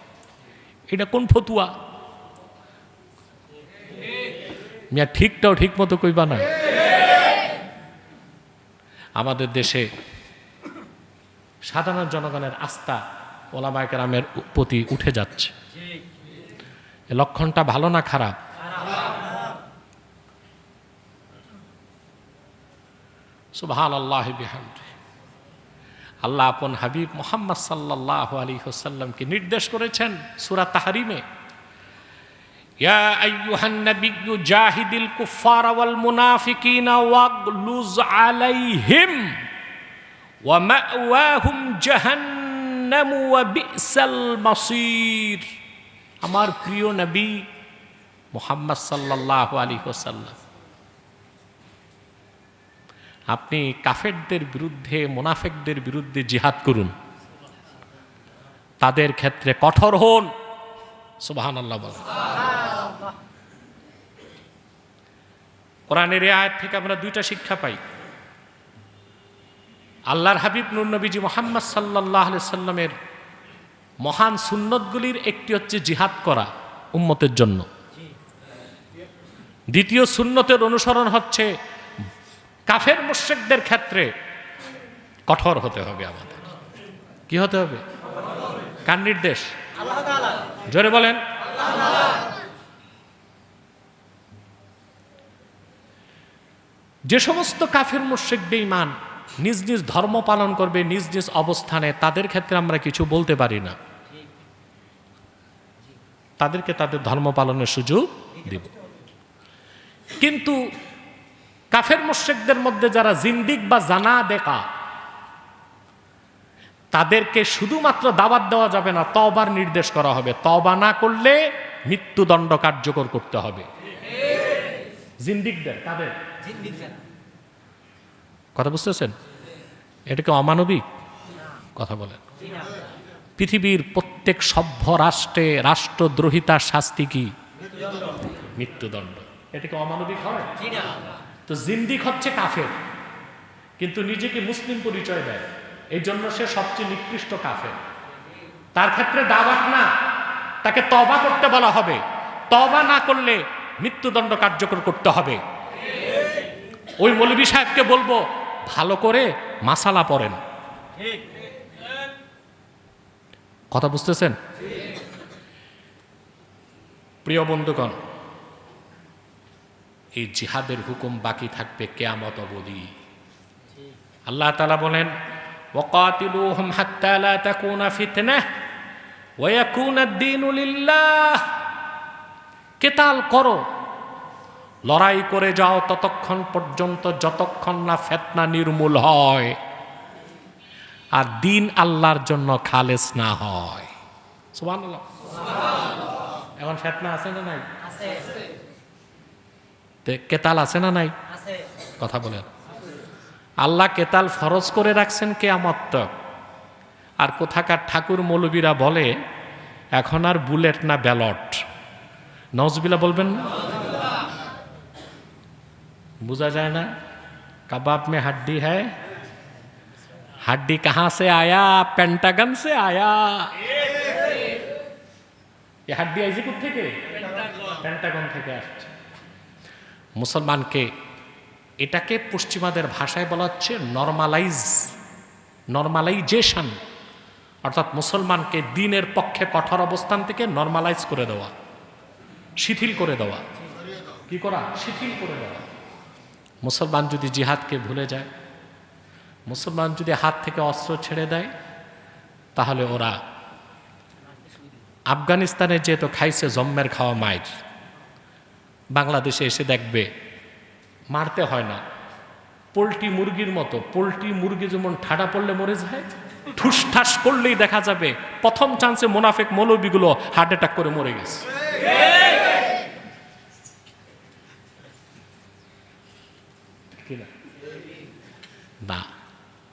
এটা কোন ফতুয়া? মিয়া ঠিকটাও ঠিক মতো কইবা না। আমাদের দেশে সাধারণ জনগণের আস্থা ওলামায়ে কেরামের প্রতি উঠে যাচ্ছে। এ লক্ষণটা ভালো না খারাপ? সুবহানাল্লাহি বিহামদিহি। আল্লাহ আপন হাবিব মুহাম্মদ সাল্লাল্লাহু আলাইহি ওয়াসাল্লামকে নির্দেশ করেছেন সূরা তাহরিমে, ইয়া আইয়ুহান নাবিয়্যু জাহিদিল কুফারা ওয়াল মুনাফিকিনা ওয়াগলুজ আলাইহিম ওয়া মাওয়াহুম জাহান্নাম ওয়া বিসাল মাসির। আমার প্রিয় নবী মুহাম্মদ সাল্লাল্লাহু আলাইহি ওয়াসাল্লাম, আপনি কাফেরদের বিরুদ্ধে, মুনাফিকদের বিরুদ্ধে জিহাদ করুন, তাদের ক্ষেত্রে কঠোর হন। সুবহানাল্লাহ বলেন। কোরআনের এই আয়াত থেকে আমরা দুইটা শিক্ষা পাই। আল্লাহর হাবিব নূর নবীজি মুহাম্মদ সাল্লাল্লাহু আলাইহি সাল্লামের মহান সুন্নতগুলির একটি হচ্ছে জিহাদ করা উম্মতের জন্য। দ্বিতীয় সুন্নতের অনুসরণ হচ্ছে কাফের মুশরিকদের ক্ষেত্রে কঠোর হতে হবে। আমাদের কি হতে হবে? কার নির্দেশ? আল্লাহ তাআলা। জোরে বলেন। যে সমস্ত কাফের মুশরিক বেঈমান নিজ নিজ ধর্ম পালন করবে নিজ নিজ অবস্থানে, তাদের ক্ষেত্রে আমরা কিছু বলতে পারি না, তাদেরকে তাদের ধর্ম পালনের সুযোগ দিব। কিন্তু কাফের মুশরিকদের মধ্যে যারা জিন্দিক বা জানাদেকা, তাদেরকে শুধুমাত্র দাওয়াত দেওয়া যাবে না, তওবার নির্দেশ করা হবে। তওবা না করলে মৃত্যুদণ্ড কার্যকর করতে হবে। জিন্দিকদের, তাদের কথা বুঝতেছেন? এটা কি অমানবিক কথা বলেন? পৃথিবীর প্রত্যেক সভ্য রাষ্ট্রে রাষ্ট্রদ্রোহিতার শাস্তি কি? মৃত্যুদণ্ড। এটা কি অমানবিক হয়? তো জিন্দিক হচ্ছে কাফের, কিন্তু নিজেকে মুসলিম পরিচয় দেয়, এই জন্য সে সবচেয়ে নিকৃষ্ট কাফের। তার ক্ষেত্রে দাওয়াত না, তাকে তওবা করতে বলা হবে। তওবা না করলে মৃত্যুদণ্ড কার্যকর করতে হবে। ওই মৌলভী সাহেবকে বলবো ভালো করে মাসালা পড়েন। কথা বুঝতেছেন? প্রিয় বন্ধুগণ, এই জিহাদের হুকুম বাকি থাকবে কিয়ামত অবধি। আল্লাহ তাআলা বলেন, ওয়াকাতিলুহুম হাত্তা লা তাকুনা ফিতনাহ ওয়া ইয়াকুনা আদ-দীনু লিল্লাহ। কিতাল করো, লড়াই করে যাও ততক্ষণ পর্যন্ত যতক্ষণ না ফিতনা নির্মূল হয় আর দিন আল্লাহর জন্য খালেস না হয়। সুবহানাল্লাহ। এখন ফিতনা আছে না নাই? আছে। কেতাল আছে না নাই? আছে। কথা বলেন। আল্লাহ কেতাল ফরজ করে রাখছেন কিয়ামত তক। আর কোথাকার ঠাকুর মৌলবীরা বলে এখন আর বুলেট না ব্যালট। নাউজুবিল্লাহ বলবেন না? বুঝা যায় না? कबाब में हड्डी है, हड्डी कहाँ से आया? पेंटागन से आया। ये हड्डी आईছে কোথা থেকে? পেন্টাগন থেকে আসছে। মুসলমানকে এটাকে পশ্চিমাদের ভাষায় বলা হচ্ছে নরমালাইজেশন, অর্থাৎ মুসলমানকে দ্বীনের পক্ষে কঠোর অবস্থান থেকে নরমালাইজ করে দেওয়া, শিথিল করে দেওয়া। কি করা? শিথিল করে দেওয়া। মুসলমান যদি জিহাদকে ভুলে যায়, মুসলমান যদি হাত থেকে অস্ত্র ছেড়ে দেয়, তাহলে ওরা আফগানিস্তানে যেহেতু খাইছে জম্মের খাওয়া মায়ের, বাংলাদেশে এসে দেখবে মারতে হয় না, পোল্ট্রি মুরগির মতো। পোল্ট্রি মুরগি যেমন ঠাডা পড়লে মরে যায়, ঠুস ঠাস করলেই দেখা যাবে প্রথম চান্সে মুনাফিক মৌলবীগুলো হার্ট অ্যাটাক করে মরে গেছে। না,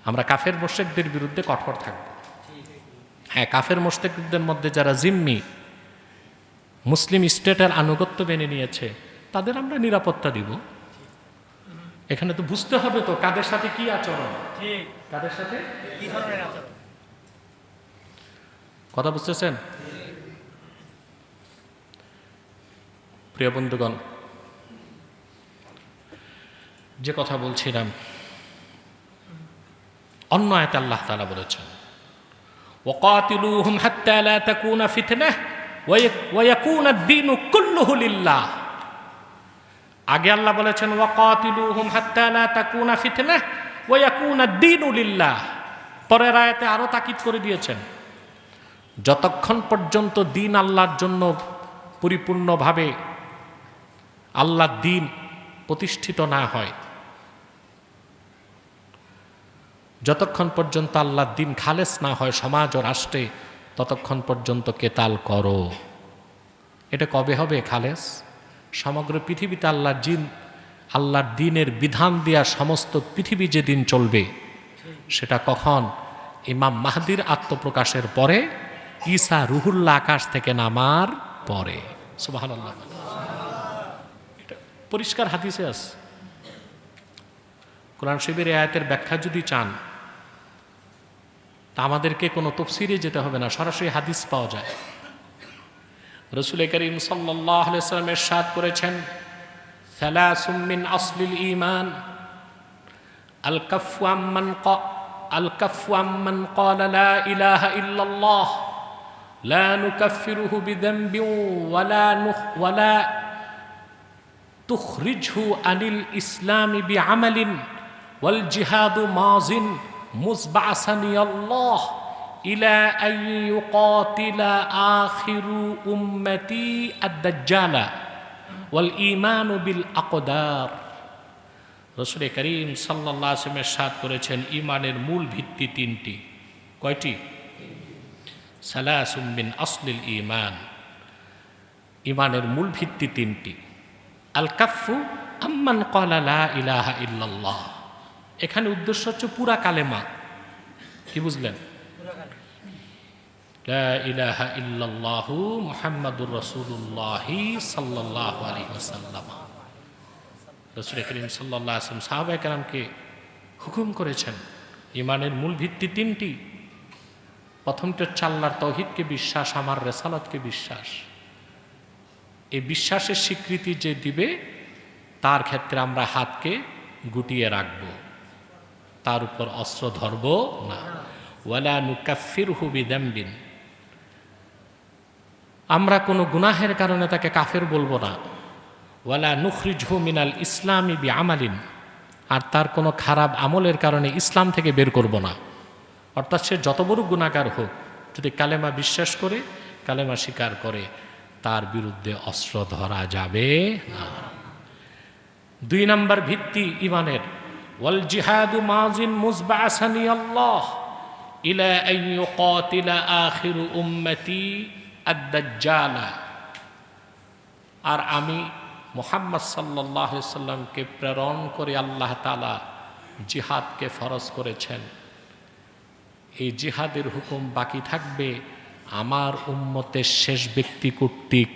আমরা কাফের মুশরিকদের বিরুদ্ধে কঠোর থাকব। হ্যাঁ, কাফের মুশরিকদের মধ্যে যারা জিম্মি, মুসলিম স্টেটের আনুগত্য মেনে নিয়েছে, তাদের আমরা নিরাপত্তা দিব। এখানে তো বুঝতে হবে তো কাদের সাথে কি আচরণ, কাদের সাথে কি ধরনের আচরণ। কথা বুঝতেছেন? প্রিয় বন্ধুগণ, যে কথা বলছিলাম, অন্য আয়াতে আল্লাহ তাআলা বলেছেন, ওয়াকাতিলুহুম হাত্তা লা তাকুনা ফিতনাহ ওয়া ইয়াকুনা আদ-দীনু কুল্লুহু লিল্লাহ। আগে আল্লাহ বলেছেন ওয়াকাতিলুহুম হাত্তা লা তাকুনা ফিতনাহ ওয়া ইয়াকুনা আদ-দীনু লিল্লাহ। পরের আয়াতে আরো তাকিদ করে দিয়েছেন, যতক্ষণ পর্যন্ত দিন আল্লাহর জন্য পরিপূর্ণভাবে আল্লাহর দিন প্রতিষ্ঠিত না হয়, যতক্ষণ পর্যন্ত আল্লাহর দিন খালেস না হয় সমাজ ও রাষ্ট্রে, ততক্ষণ পর্যন্ত কেতাল করো। এটা কবে হবে খালেস? সমগ্র পৃথিবীতে আল্লাহর দিনের বিধান দেওয়া সমস্ত পৃথিবী যেদিন চলবে, সেটা কখন? ইমাম মাহদির আত্মপ্রকাশের পরে, ঈসা রুহুল্লাহ আকাশ থেকে নামার পরে। সুবহানাল্লাহ। এটা পরিষ্কার হাদিসে আছে। কোরআন শরীফের আয়াতের ব্যাখ্যা যদি চান, তা আমাদেরকে কোনো তাফসীরে যেতে হবে না, সরাসরি হাদিস পাওয়া যায়। রাসূল করিম সাল্লাল্লাহু আলাইহি ওয়াসাল্লাম ইরশাদ করেছেন, সালাসুম মিন আসলিল ঈমান, আল কাফু আম্মান ক্বালা লা ইলাহা ইল্লাল্লাহ লা নুকাফিরুহু বিযামবিন ওয়ালা তুখরিজহু আনিল ইসলামি বিআমালিন ওয়াল জিহাদু মাযিন মুসবাসানিয়াল্লাহ ইলা আন ইউকাতিলা আখিরু উম্মতি আদ-দাজ্জালা ওয়াল ঈমানু বিল আকদার। রাসূল করিম সাল্লাল্লাহু আলাইহি ওয়াসাল্লাম ইরশাদ করেছেন, ঈমানের মূল ভিত্তি তিনটি। কয়টি? সালাসুম মিন আসলিল ঈমান, ঈমানের মূল ভিত্তি তিনটি। আল কাফু আম্মান ক্বালা লা ইলাহা ইল্লাল্লাহ, এখানে উদ্দেশ্য হচ্ছে পুরা কালেমা। কি বুঝলেন? লা ইলাহা ইল্লাল্লাহু মুহাম্মাদুর রাসূলুল্লাহ সাল্লাল্লাহু আলাইহি ওয়াসাল্লাম। রাসূল করিম সাল্লাল্লাহু আলাইহি ওয়াসাল্লাম সাহাবায়ে কেরামকে হুকুম করেছেন, ঈমানের মূল ভিত্তি তিনটি। প্রথমটা হচ্ছে আল্লাহর তাওহীদকে বিশ্বাস, আমার রিসালাতকে বিশ্বাস। এই বিশ্বাসের স্বীকৃতি যে দিবে, তার ক্ষেত্রে আমরা হাতকে গুটিয়ে রাখব, তার উপর অস্ত্র ধরব না। ওয়ালা নুকাফিরহু বিযামবিন, আমরা কোনো গুনাহের কারণে তাকে কাফের বলবো না। ওয়ালা নুখরিজহু মিনাল ইসলামি বিআমালিন, আর তার কোনো খারাপ আমলের কারণে ইসলাম থেকে বের করব না। অর্থাৎ সে যত বড় গুনাহগার হোক, যদি কালেমা বিশ্বাস করে, কালেমা স্বীকার করে, তার বিরুদ্ধে অস্ত্র ধরা যাবে না। দুই নাম্বার ভিত্তি ঈমানের, ওয়াল জিহাদু মাযিন মুসবাসানিয়াল্লাহ ইলা আন ইউকাতিলা আখিরু উম্মতি আদ-দাজ্জালা, আর আমি মুহাম্মদ সাল্লাল্লাহু আলাইহি ওয়াসাল্লামকে প্রেরণ করে আল্লাহ তাআলা জিহাদকে ফরজ করেছেন। এই জিহাদের হুকুম বাকি থাকবে আমার উম্মতের শেষ ব্যক্তি কর্তৃক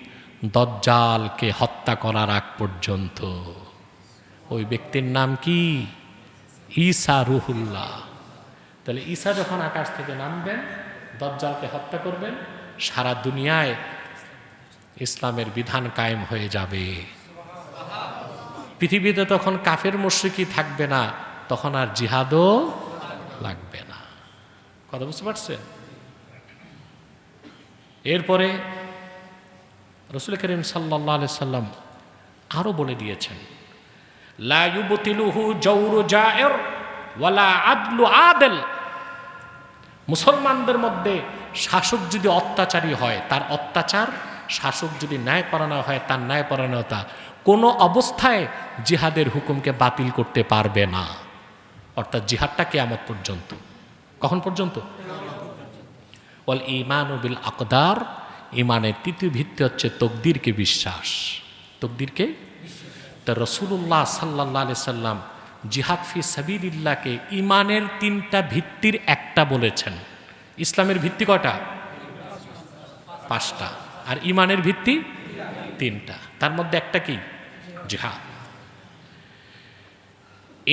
দাজ্জালকে হত্যা করার আগ পর্যন্ত। ওই ব্যক্তির নাম কি? ঈসা রুহুল্লাহ। তাহলে ঈসা যখন আকাশ থেকে নামবেন, দাজ্জালকে হত্যা করবেন, সারা দুনিয়ায় ইসলামের বিধান কায়েম হয়ে যাবে। পৃথিবীতে তখন কাফের মুশরিকি থাকবে না, তখন আর জিহাদও লাগবে না। কথা বুঝতে পারছেন? এরপরে রাসূল করিম সাল্লাল্লাহু আলাইহি সাল্লাম আরো বলে দিয়েছেন, লা ইউবতিলুহু জাওরু জায়ের ওয়ালা আদলু আদেল। মুসলমানদের মধ্যে শাসক যদি অত্যাচারী হয়, তার অত্যাচার, শাসক যদি ন্যায়পরায়ণ হয়, তার ন্যায়পরায়ণতা কোনো অবস্থায় জিহাদের হুকুমকে বাতিল করতে পারবে না। অর্থাৎ জিহাদটা কিয়ামত পর্যন্ত। কখন পর্যন্ত? ওয়াল ঈমানু বিল আকদার, ঈমানের তৃতীয় ভিত্তি হচ্ছে তকদিরকে বিশ্বাস। তকদিরকে, তা রাসূলুল্লাহ সাল্লাল্লাহু আলাইহি সাল্লাম জিহাদ ফি সাবিলিল্লাহকে ঈমানের তিনটা ভিত্তির একটা বলেছেন। ইসলামের ভিত্তি কয়টা? পাঁচটা। আর ঈমানের ভিত্তি তিনটা, তার মধ্যে একটা কি? জিহাদ।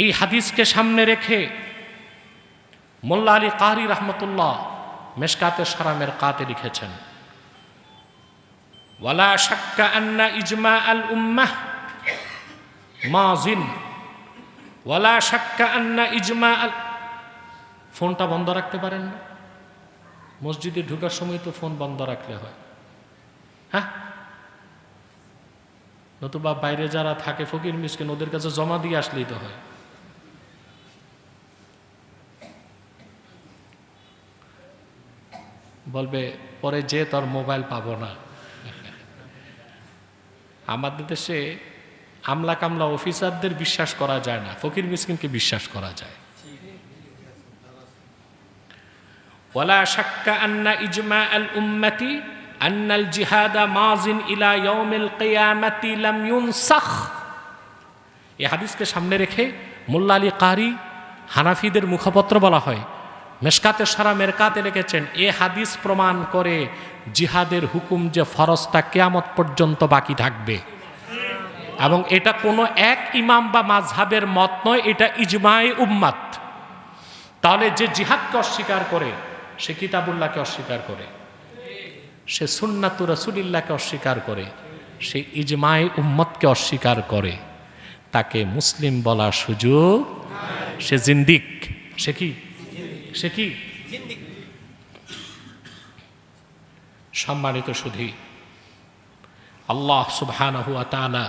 এই হাদিসকে সামনে রেখে মোল্লা আলী কারি রহমতুল্লাহ মেশকাতে সারামের কাতে লিখেছেন, ওয়ালা শাক্কা আন্না ইজমা আল উম্মাহ মাযিন ওয়ালা শাক্কা আন্না ইজমা আল। ফোনটা বন্ধ রাখতে পারেন না? মসজিদে ঢোকার সময় তো ফোন বন্ধ রাখলে হয়, হ্যাঁ? নতুবা বাইরে যারা থাকে ফকির মিসকিন, ওদের কাছে জমা দিয়ে আসলেই তো হয়। বলবে পরে যে তোর মোবাইল পাবো না। আমাদের দেশে আমলা কামলা অফিসারদের বিশ্বাস করা যায় না, ফকির মিসকিনকে বিশ্বাস করা যায়। ওয়ালা শাক্কা আন্না ইজমা আল উম্মতি আন্নাল জিহাদা মাজিন ইলা ইয়াউমিল কিয়ামাতি লাম ইউনসাখ। এই হাদিসকে সামনে রেখে মোল্লা আলী কারি, হানাফিদের মুখপত্র বলা হয়, মেশকাতে সারা মেরকাতে লিখেছেন এ হাদিস প্রমাণ করে জিহাদের হুকুম যে ফরজ তা কিয়ামত পর্যন্ত বাকি থাকবে, এবং এটা কোনো এক ইমাম বা মাযহাবের মত নয়, এটা ইজমায়ে উম্মাত। তাহলে যে জিহাদকে অস্বীকার করে সে কিতাবুল্লাহকে অস্বীকার করে, সে সুন্নাতু রাসূলিল্লাহকে অস্বীকার করে, সে ইজমায়ে উম্মতকে অস্বীকার করে, তাকে মুসলিম বলার সুযোগ, সে জিন্দিক। সে কি? সে কি? সম্মানিত সুধী, আল্লাহ সুবহানাহু ওয়া তাআলা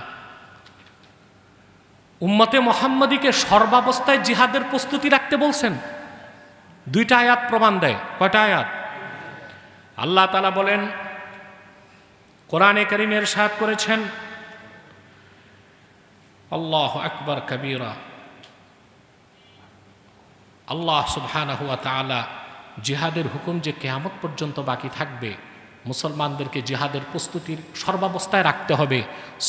উম্মতে মুহাম্মাদীকে সর্বাবস্থায় জিহাদের প্রস্তুতি রাখতে বলছেন। দুইটা আয়াত প্রমাণ দেয়। কয়টা আয়াত? আল্লাহ তাআলা বলেন, কোরআনে কারীমে ইরশাদ করেছেন, আল্লাহু আকবার কাবীরা। আল্লাহ সুবহানাহু ওয়া তাআলা জিহাদের হুকুম যে কিয়ামত পর্যন্ত বাকি থাকবে, মুসলমানদেরকে জিহাদের প্রস্তুতির সর্বাবস্থায় রাখতে হবে,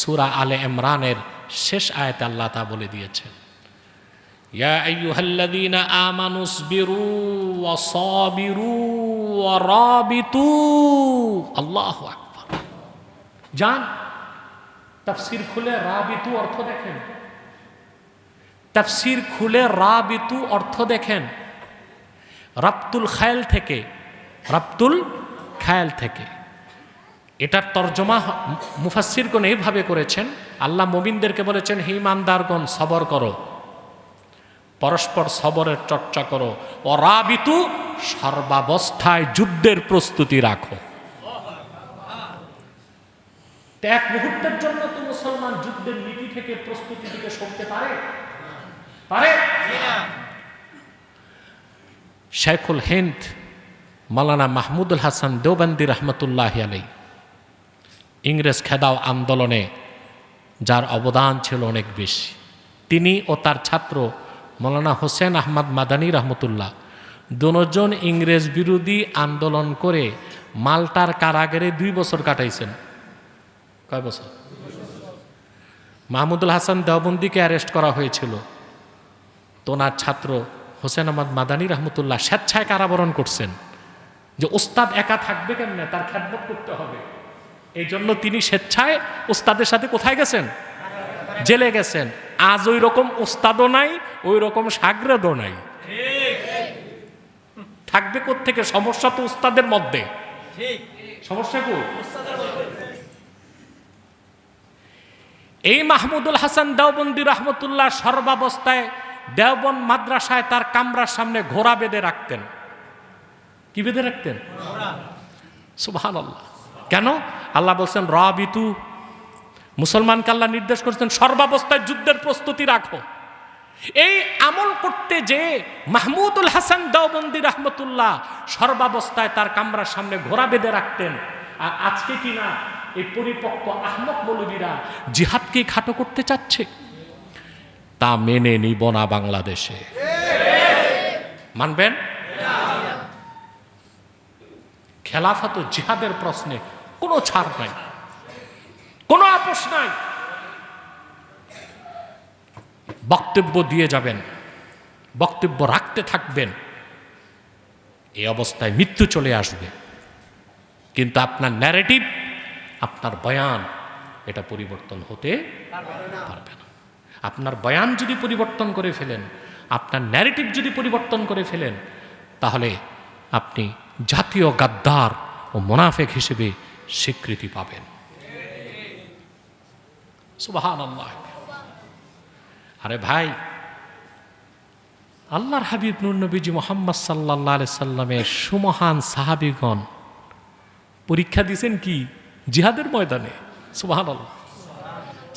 সূরা আলে ইমরানের শেষ আয়াতে আল্লাহ তা বলে দিয়েছেন, ইয়া আইয়ুহাল্লাযীনা আমানুসবিরু ওয়া সাবিরু ওয়া রাবিতু। আল্লাহু আকবার। যান তাফসীর খুলে রাবিতু অর্থ দেখেন, তাফসীর খুলে রাবিতু অর্থ দেখেন। রাবতুল খায়াল থেকে, রাবতুল খায়াল থেকে। এটার তর্জমা মুফাসসিরগণ এইভাবে করেছেন, আল্লাহ মুমিনদেরকে বলেছেন, হে ঈমানদারগণ সবর করো, পরস্পর সবরের চর্চা করো, ও রাবিতু সর্বাবস্থায় যুদ্ধের প্রস্তুতি রাখো। এক মুহূর্তের জন্য তো মুসলমান যুদ্ধের নীতি থেকে প্রস্তুতি দিকে সরতে পারে? পারে না। শাইখুল হিন্দ মাওলানা মাহমুদুল হাসান দেওবন্দি রহমতুল্লাহ আলাইহি ইংরেজ খেদাও আন্দোলনে যার অবদান ছিল অনেক বেশি, তিনি ও তার ছাত্র মাওলানা হোসেন আহমদ মাদানী রহমতুল্লাহ দুজন ইংরেজ বিরোধী আন্দোলন করে মাল্টার কারাগারে 2 বছর কাটাইছেন। কয় বছর? মাহমুদুল হাসান দেওবন্দিকে অ্যারেস্ট করা হয়েছিল, তোনার ছাত্র হোসেন আহমদ মাদানী রহমতুল্লাহ স্বেচ্ছায় কারাবরণ করছেন, যে ওস্তাদ একা থাকবে কেমনে, তার খেদমত করতে হবে। এই জন্য তিনি স্বেচ্ছায় ওস্তাদের সাথে কোথায় গেছেন? জেলে গেছেন। আজ ওই রকম ওস্তাদও নাই, ওই রকম শাগরেদও নাই। থাকবে কোত্থেকে? সমস্যা তো ওস্তাদের মধ্যে। সমস্যা কো? এই মাহমুদুল হাসান দেওবন্দি রহমতুল্লাহ সর্বাবস্থায় দেওবন্দ মাদ্রাসায় তার কামরার সামনে ঘোড়া বেঁধে রাখতেন। কি বেঁধে রাখতেন? সুবহানাল্লাহ। কেন? আল্লাহ বলছেন রাবিতু, মুসলমানকে আল্লাহ নির্দেশ করছেন সর্বাবস্থায় যুদ্ধের প্রস্তুতি রাখো। এই আমল করতে যে মাহমুদুল হাসান দেওবন্দি রহমতুল্লাহ সর্বাবস্থায় তার কামরার সামনে ঘোড়া বেঁধে রাখতেন, আর আজকে কিনা এই পরিপক্ক আহমক মৌলবীরা জিহাদকে খাটো করতে চাচ্ছে, তা মেনে নিব না বাংলাদেশে। মানবেন? খেলাফত ও জিহাদের প্রশ্নে কোনো ছাড় নাই, কোনো আপোষ নাই। বক্তব্য দিয়ে যাবেন, বক্তব্য রাখতে থাকবেন, এই অবস্থায় মৃত্যু চলে আসবে। কিন্তু আপনার ন্যারেটিভ, আপনার বয়ান, এটা পরিবর্তন হতে পারবে না। আপনার বয়ান যদি পরিবর্তন করে ফেলেন, আপনার ন্যারেটিভ যদি পরিবর্তন করে ফেলেন, তাহলে আপনি জাতীয় গাদ্দার ও মুনাফিক হিসেবে স্বীকৃতি পাবেন। সুবহানাল্লাহ। আরে ভাই, আল্লাহর হাবিব নূর নবীজি মুহাম্মদ সাল্লাল্লাহু আলাইহি সাল্লামের সুমহান সাহাবীগণ পরীক্ষা দিয়েছেন কি? জিহাদের ময়দানে। সুবহানাল্লাহ।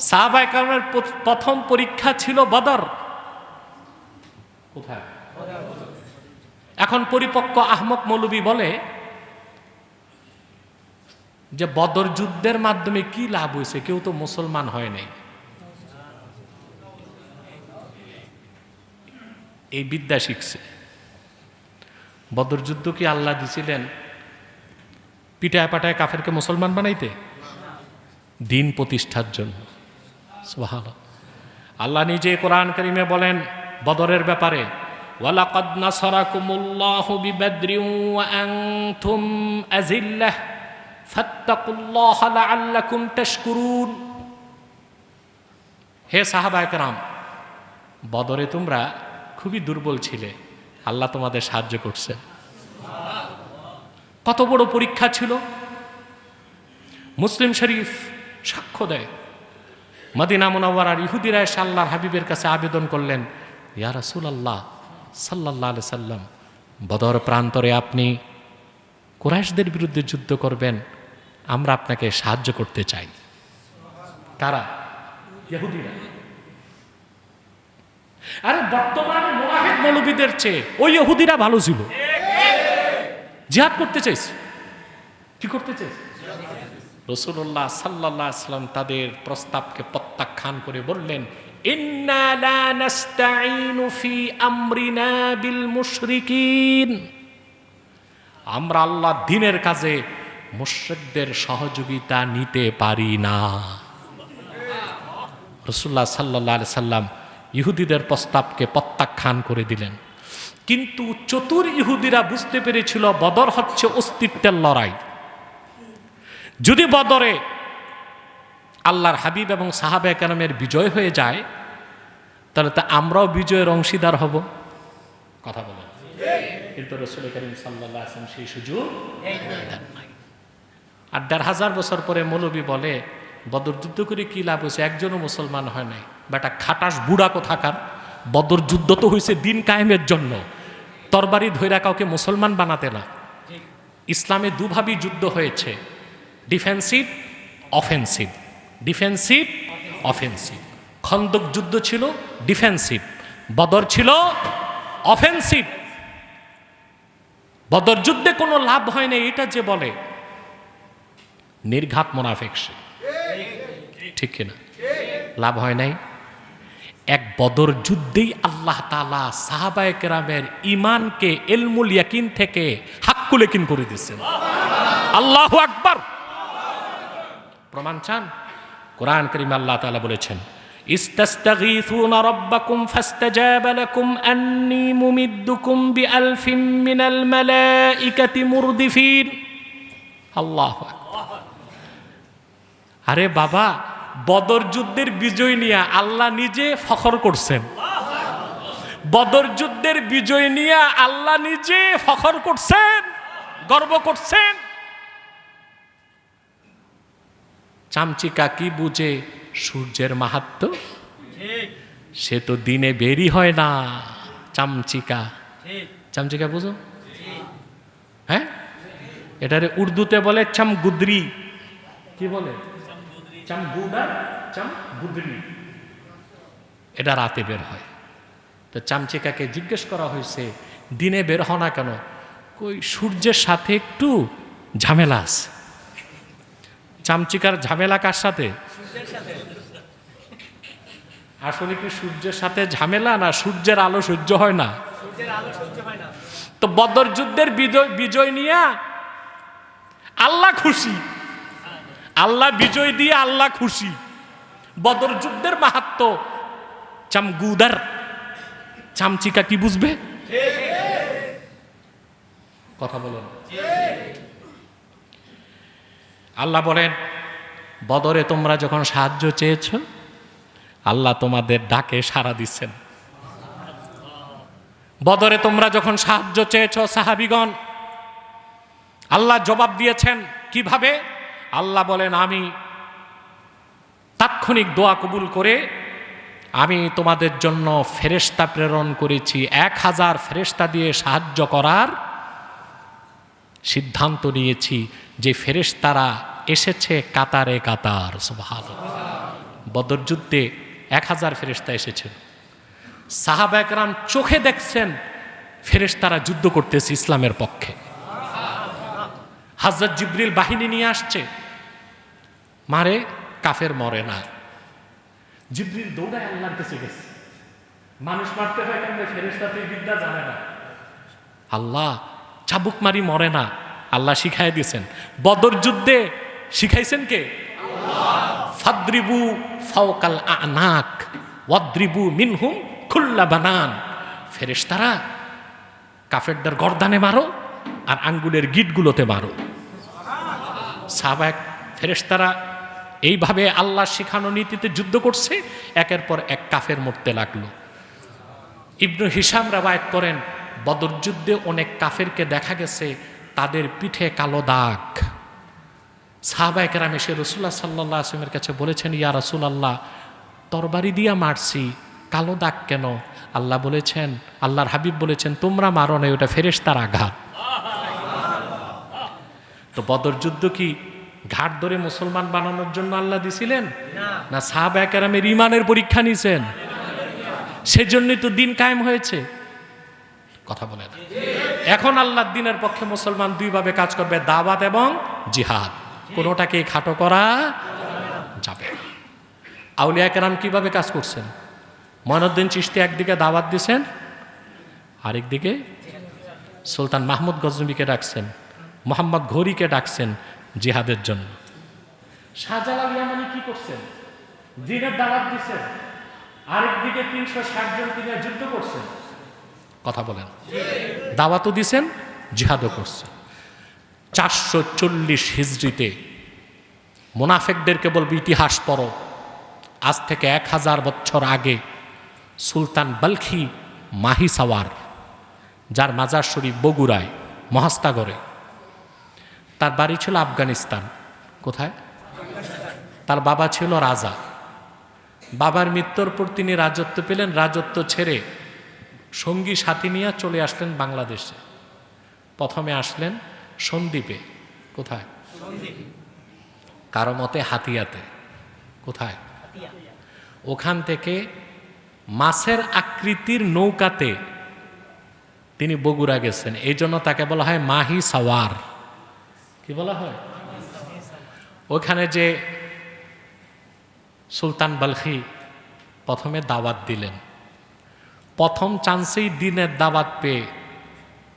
সাহাবায়ে কেরামের প্রথম পরীক্ষা ছিল বদর। কোথায়? এখন পরিপক্ক আহমক মৌলবী বলে যে বদর যুদ্ধের মাধ্যমে কি লাভ হয়েছে? কেউ তো মুসলমান হয় নাই। এই বিদ্যা শিখছে। বদর যুদ্ধ কি আল্লাহ দিছিলেন পিটায় পাটায় কাফেরকে মুসলমান বানাইতে? দিন প্রতিষ্ঠার জন্য। সুবহানাল্লাহ। আল্লাহ নিজে কোরআন কারীমে বলেন বদরের ব্যাপারে, ওয়ালাকাদ নাসারাকুমুল্লাহু বিবাদরিন ওয়া আনতুম আযিল্লাহ ফাত্তাকুল্লাহা লাআল্লাকুম তাশকুরুন। হে সাহাবায়ে কেরাম, বদরে তোমরা খুবই দুর্বল ছিলে, আল্লাহ তোমাদের সাহায্য করছে। কত বড় পরীক্ষা ছিল! মুসলিম শরীফ সাক্ষ্য দেয়, মদিনা মুনাওয়ারার ইহুদিরা এসে আল্লাহর হাবিবের কাছে আবেদন করলেন, ইয়া রাসূলুল্লাহ সাল্লাল্লাহু আলাইহি সাল্লাম, বদর প্রান্তরে আপনি কুরাইশদের বিরুদ্ধে যুদ্ধ করবেন, আমরা আপনাকে সাহায্য করতে চাই। কারা? ইহুদিরা। আরে বর্তমান মুনাফিক মৌলবীদের চেয়ে ওই ইহুদিরা ভালো ছিল। জিহাদ করতে চাইছে। কি করতে চাইছে? রাসূলুল্লাহ সাল্লাল্লাহু আলাইহি সাল্লাম তাদের প্রস্তাবকে প্রত্যাখ্যান করে বললেন, ইন্না লা নাস্তাঈনু ফি আমরিনা বিল মুশরিকিন। আমরা আল্লাহর দ্বীনের কাজে মুশরিকদের সহযোগিতা নিতে পারি না। রাসূলুল্লাহ সাল্লাল্লাহু আলাইহি সাল্লাম ইহুদিদের প্রস্তাবকে প্রত্যাখ্যান করে দিলেন। কিন্তু চতুর ইহুদিরা বুঝতে পেরেছিল বদর হচ্ছে অস্তিত্বের লড়াই। যদি বদরে আল্লাহর হাবিব এবং সাহাবায়ে কেরামের বিজয় হয়ে যায়, তাহলে তো আমরাও বিজয়ের অংশীদার হব। কথা বলেন। কিন্তু রাসূল করিম সাল্লাল্লাহু আলাইহি ওয়াসাল্লাম সেই সুযোগ দেন নাই। আর ১৫০০ বছর পরে মৌলবী বলে বদর যুদ্ধ করে কি লাভ হয়েছে? একজনও মুসলমান হয় নাই। বেটা খাটাস বুড়া কোথাকার। বদর যুদ্ধ তো হয়েছে দিন কায়েমের জন্য, তরবারি ধইরা কাউকে মুসলমান বানাতে না। ইসলামে দুভাবেই যুদ্ধ হয়েছে, ডিফেন্সিভ, অফেন্সিভ। Defensive, offensive. খন্দক যুদ্ধ ছিল ডিফেন্সিভ, বদর ছিল অফেন্সিভ। বদর যুদ্ধে কোনো লাভ হয় না এটা যে বলে, নির্ঘাত মুনাফিক সে। ঠিক কিনা? লাভ হয় নাই। এক বদর যুদ্ধেই আল্লাহ তাআলা সাহাবায়ে কেরামের ঈমানকে ইলমুল ইয়াকিন থেকে হাক্কুল ইয়াকিন করে দিয়েছেন। আল্লাহু আকবার। প্রমাণ চান? কোরআন কারীমে আল্লাহ তাআলা বলেছেন, ইস্তাস্তাগীথুনা রাব্বাকুম ফাস্তাজাবা লাকুম আন্নী মুমিদ্দুকুম বিআলফিম মিনাল মালাইকাতি মুরদিফিন। আল্লাহু আকবার। আরে বাবা, বদর যুদ্ধের বিজয় নিয়ে আল্লাহ নিজে ফখর করছেন। বদর যুদ্ধের বিজয় নিয়ে আল্লাহ নিজে ফখর করছেন, গর্ব করছেন। চামচিকা কি বুঝে সূর্যের মাহাত্ম্য? সে তো দিনে বেরি হয় না। চামচিকা, চামচিকা বুঝো? হ্যাঁ, এটারে উর্দুতে বলে চামগুদরি। কি বলে? চামগুদার, চামগুদরি। এটা রাতে বের হয়। তো চামচিকাকে জিজ্ঞেস করা হয়েছে, দিনে বের হয় না কেন? কই সূর্যের সাথে একটু ঝামেলা আছে। চামচিকার ঝামেলা কার সাথে? আসলে কি সূর্যের সাথে ঝামেলা, না সূর্যের আলো সহ্য হয় না? তো বদর যুদ্ধের বিজয় নিয়ে আল্লাহ খুশি, আল্লাহ বিজয় দিয়ে আল্লাহ খুশি। বদর যুদ্ধের মাহাত্ম্য চামগুদার, চামচিকা কি বুঝবে? কথা বলেন। আল্লাহ বলেন, বদরে তোমরা যখন সাহায্য চেয়েছ, আল্লাহ তোমাদের ডাকে সাড়া দিচ্ছেন। বদরে তোমরা যখন সাহায্য চেয়েছ সাহাবীগণ, আল্লাহ জবাব দিয়েছেন। কিভাবে? আল্লাহ বলেন, আমি তাৎক্ষণিক দোয়া কবুল করে আমি তোমাদের জন্য ফেরেশতা প্রেরণ করেছি। 1000 ফেরেশতা দিয়ে সাহায্য করার সিদ্ধান্ত নিয়েছি, যে ফেরেশতারা এসেছে কাতারে কাতার। সুবহানাল্লাহ। বদর যুদ্ধে 1000 ফেরেশতা এসেছেন। সাহাবায়ে কেরাম চোখে দেখছেন ফেরেশতারা যুদ্ধ করতেছে ইসলামের পক্ষে। হযরত জিবরিল বাহিনী নিয়ে আসছে, মারে, কাফের মরে না। জিবরিল দৌড়ায় আল্লাহর কাছে গেছে, মানুষ মারতে হয় কেমনে, ফেরেশতা তো এই বিদ্যা জানে না। আল্লাহ, চাবুক মারি মরে না, আল্লাহ শিখাই দিয়েছেন। বদর যুদ্ধে শিখাইছেন কে? ফাদ্রিবু ফাওকাল আনাক ওয়াদ্রিবু মিনহুম কুল্লা বানান। ফেরেশতারা কাফেরদের গর্দানে মারো আর আঙ্গুলের গিটগুলোতে মারো। সাহাবায়ে ফেরেশতারা এইভাবে আল্লাহ শিখানো নীতিতে যুদ্ধ করছে, একের পর এক কাফের মরতে লাগলো। ইবনু হিশাম রাওয়ায়াত করেন, বদর যুদ্ধে অনেক কাফেরকে দেখা গেছে তাদের পিঠে কালো দাগ। সাহাবায়ে কেরাম এসে রাসূলুল্লাহ সাল্লাল্লাহু আলাইহি ওয়াসাল্লামের কাছে বলেছেন, ইয়া রাসূলুল্লাহ, তরবারি দিয়া মারছি, কালো দাগ কেন? আল্লাহ বলেছেন, আল্লাহর হাবিব বলেছেন, তোমরা মারো না, ওটা ফেরেশতার আঘাত। তো বদর যুদ্ধ কি ঘাট ধরে মুসলমান বানানোর জন্য আল্লাহ দিছিলেন? না, সাহাবায়ে কেরামের ঈমানের পরীক্ষা নিছেন, সেজন্যই তো দিন কায়েম হয়েছে। কথা বলে না। এখন আল্লাহর দ্বীনের পক্ষে মুসলমান দুইভাবে কাজ করবে, দাওয়াত এবং জিহাদ। কোনোটাকে খাটো করা যাবে না। আউলিয়া কেরাম কিভাবে কাজ করছেন? মঈনুদ্দিন চিশতি একদিকে দাওয়াত দিছেন, আরেকদিকে সুলতান মাহমুদ গজনবীকে ডাকছেন, মোহাম্মদ ঘোরীকে ডাকছেন জিহাদের জন্য। শাহজালাল ইয়ামানি কি করছেন? দ্বীনের দাওয়াত দিছেন, আরেকদিকে ৩৬০ জন তিনি যুদ্ধ করছেন। কথা বলেন। দাওয়াতও দিছেন, জিহাদও করছেন। 440 হিজরিতে মুনাফিকদেরকে বলবে ইতিহাস পড়ো, আজ থেকে 1000 বছর আগে সুলতান বালখি মাহিসাওয়ার, যার মাজার শরীফ বগুড়ায় মহাস্তাগরে, তার বাড়ি ছিল আফগানিস্তান। কোথায়? তার বাবা ছিল রাজা। বাবার মৃত্যুর পর তিনি রাজত্ব পেলেন, রাজত্ব ছেড়ে সঙ্গী সাথী নিয়ে চলে আসলেন বাংলাদেশে। প্রথমে আসলেন সন্দ্বীপে। কোথায়? কারো মতে হাতিয়াতে। কোথায়? ওখান থেকে মাছের আকৃতির নৌকাতে তিনি বগুড়া গেছেন, এই জন্য তাকে বলা হয় মাহি সাওয়ার। কি বলা হয়? ওখানে যে সুলতান বালখি প্রথমে দাওয়াত দিলেন, প্রথম চান্সেই দিনের দাওয়াত পেয়ে,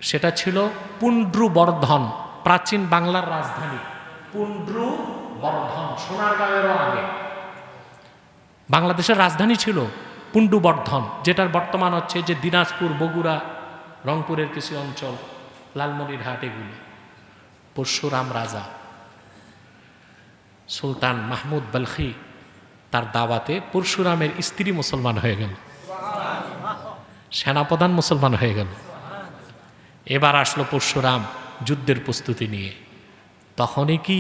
সেটা ছিল পুন্ড্রবর্ধন, প্রাচীন বাংলার রাজধানী পুন্ড্রবর্ধন, সোনারগাঁওয়েরও আগে বাংলাদেশের রাজধানী ছিল পুন্ড্রবর্ধন, যেটার বর্তমান হচ্ছে যে দিনাজপুর, বগুড়া, রংপুরের কিছু অঞ্চল, লালমনিরহাট, এগুলো। পরশুরাম রাজা সুলতান মাহমুদ বালখি তার দাওয়াতে পরশুরামের স্ত্রী মুসলমান হয়ে গেল, সেনাপ্রধান মুসলমান হয়ে গেল। এবার আসলো পরশুরাম যুদ্ধের প্রস্তুতি নিয়ে। তখনই কি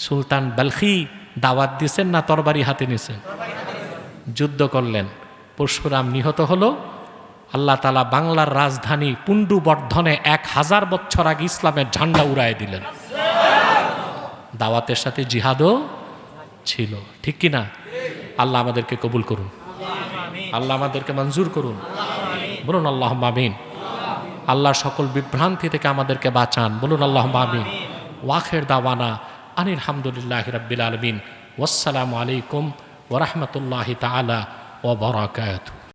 সুলতান বালখি দাওয়াত দিয়েছেন না তরবারি হাতে নিয়েছেন? যুদ্ধ করলেন, পরশুরাম নিহত হলো। আল্লাহ তাআলা বাংলার রাজধানী পুন্ড্রবর্ধনে 1000 বছর আগে ইসলামের ঝান্ডা উড়ায় দিলেন। দাওয়াতের সাথে জিহাদও ছিল, ঠিক কিনা? আল্লাহ আমাদেরকে কবুল করুন, আল্লাহ আমাদেরকে মঞ্জুর করুন, বলুন আল্লাহুম্মা আমিন। আল্লাহ সকল বিভ্রান্তি থেকে আমাদেরকে বাঁচান, বলুন আল্লাহুম্মা আমিন। ওয়াখির দাওয়ানা আনিল হামদুলিল্লাহি রাব্বিল আলামিন। ওয়াসসালামু আলাইকুম ওয়া রাহমাতুল্লাহি তাআলা ওয়া বারাকাতুহু।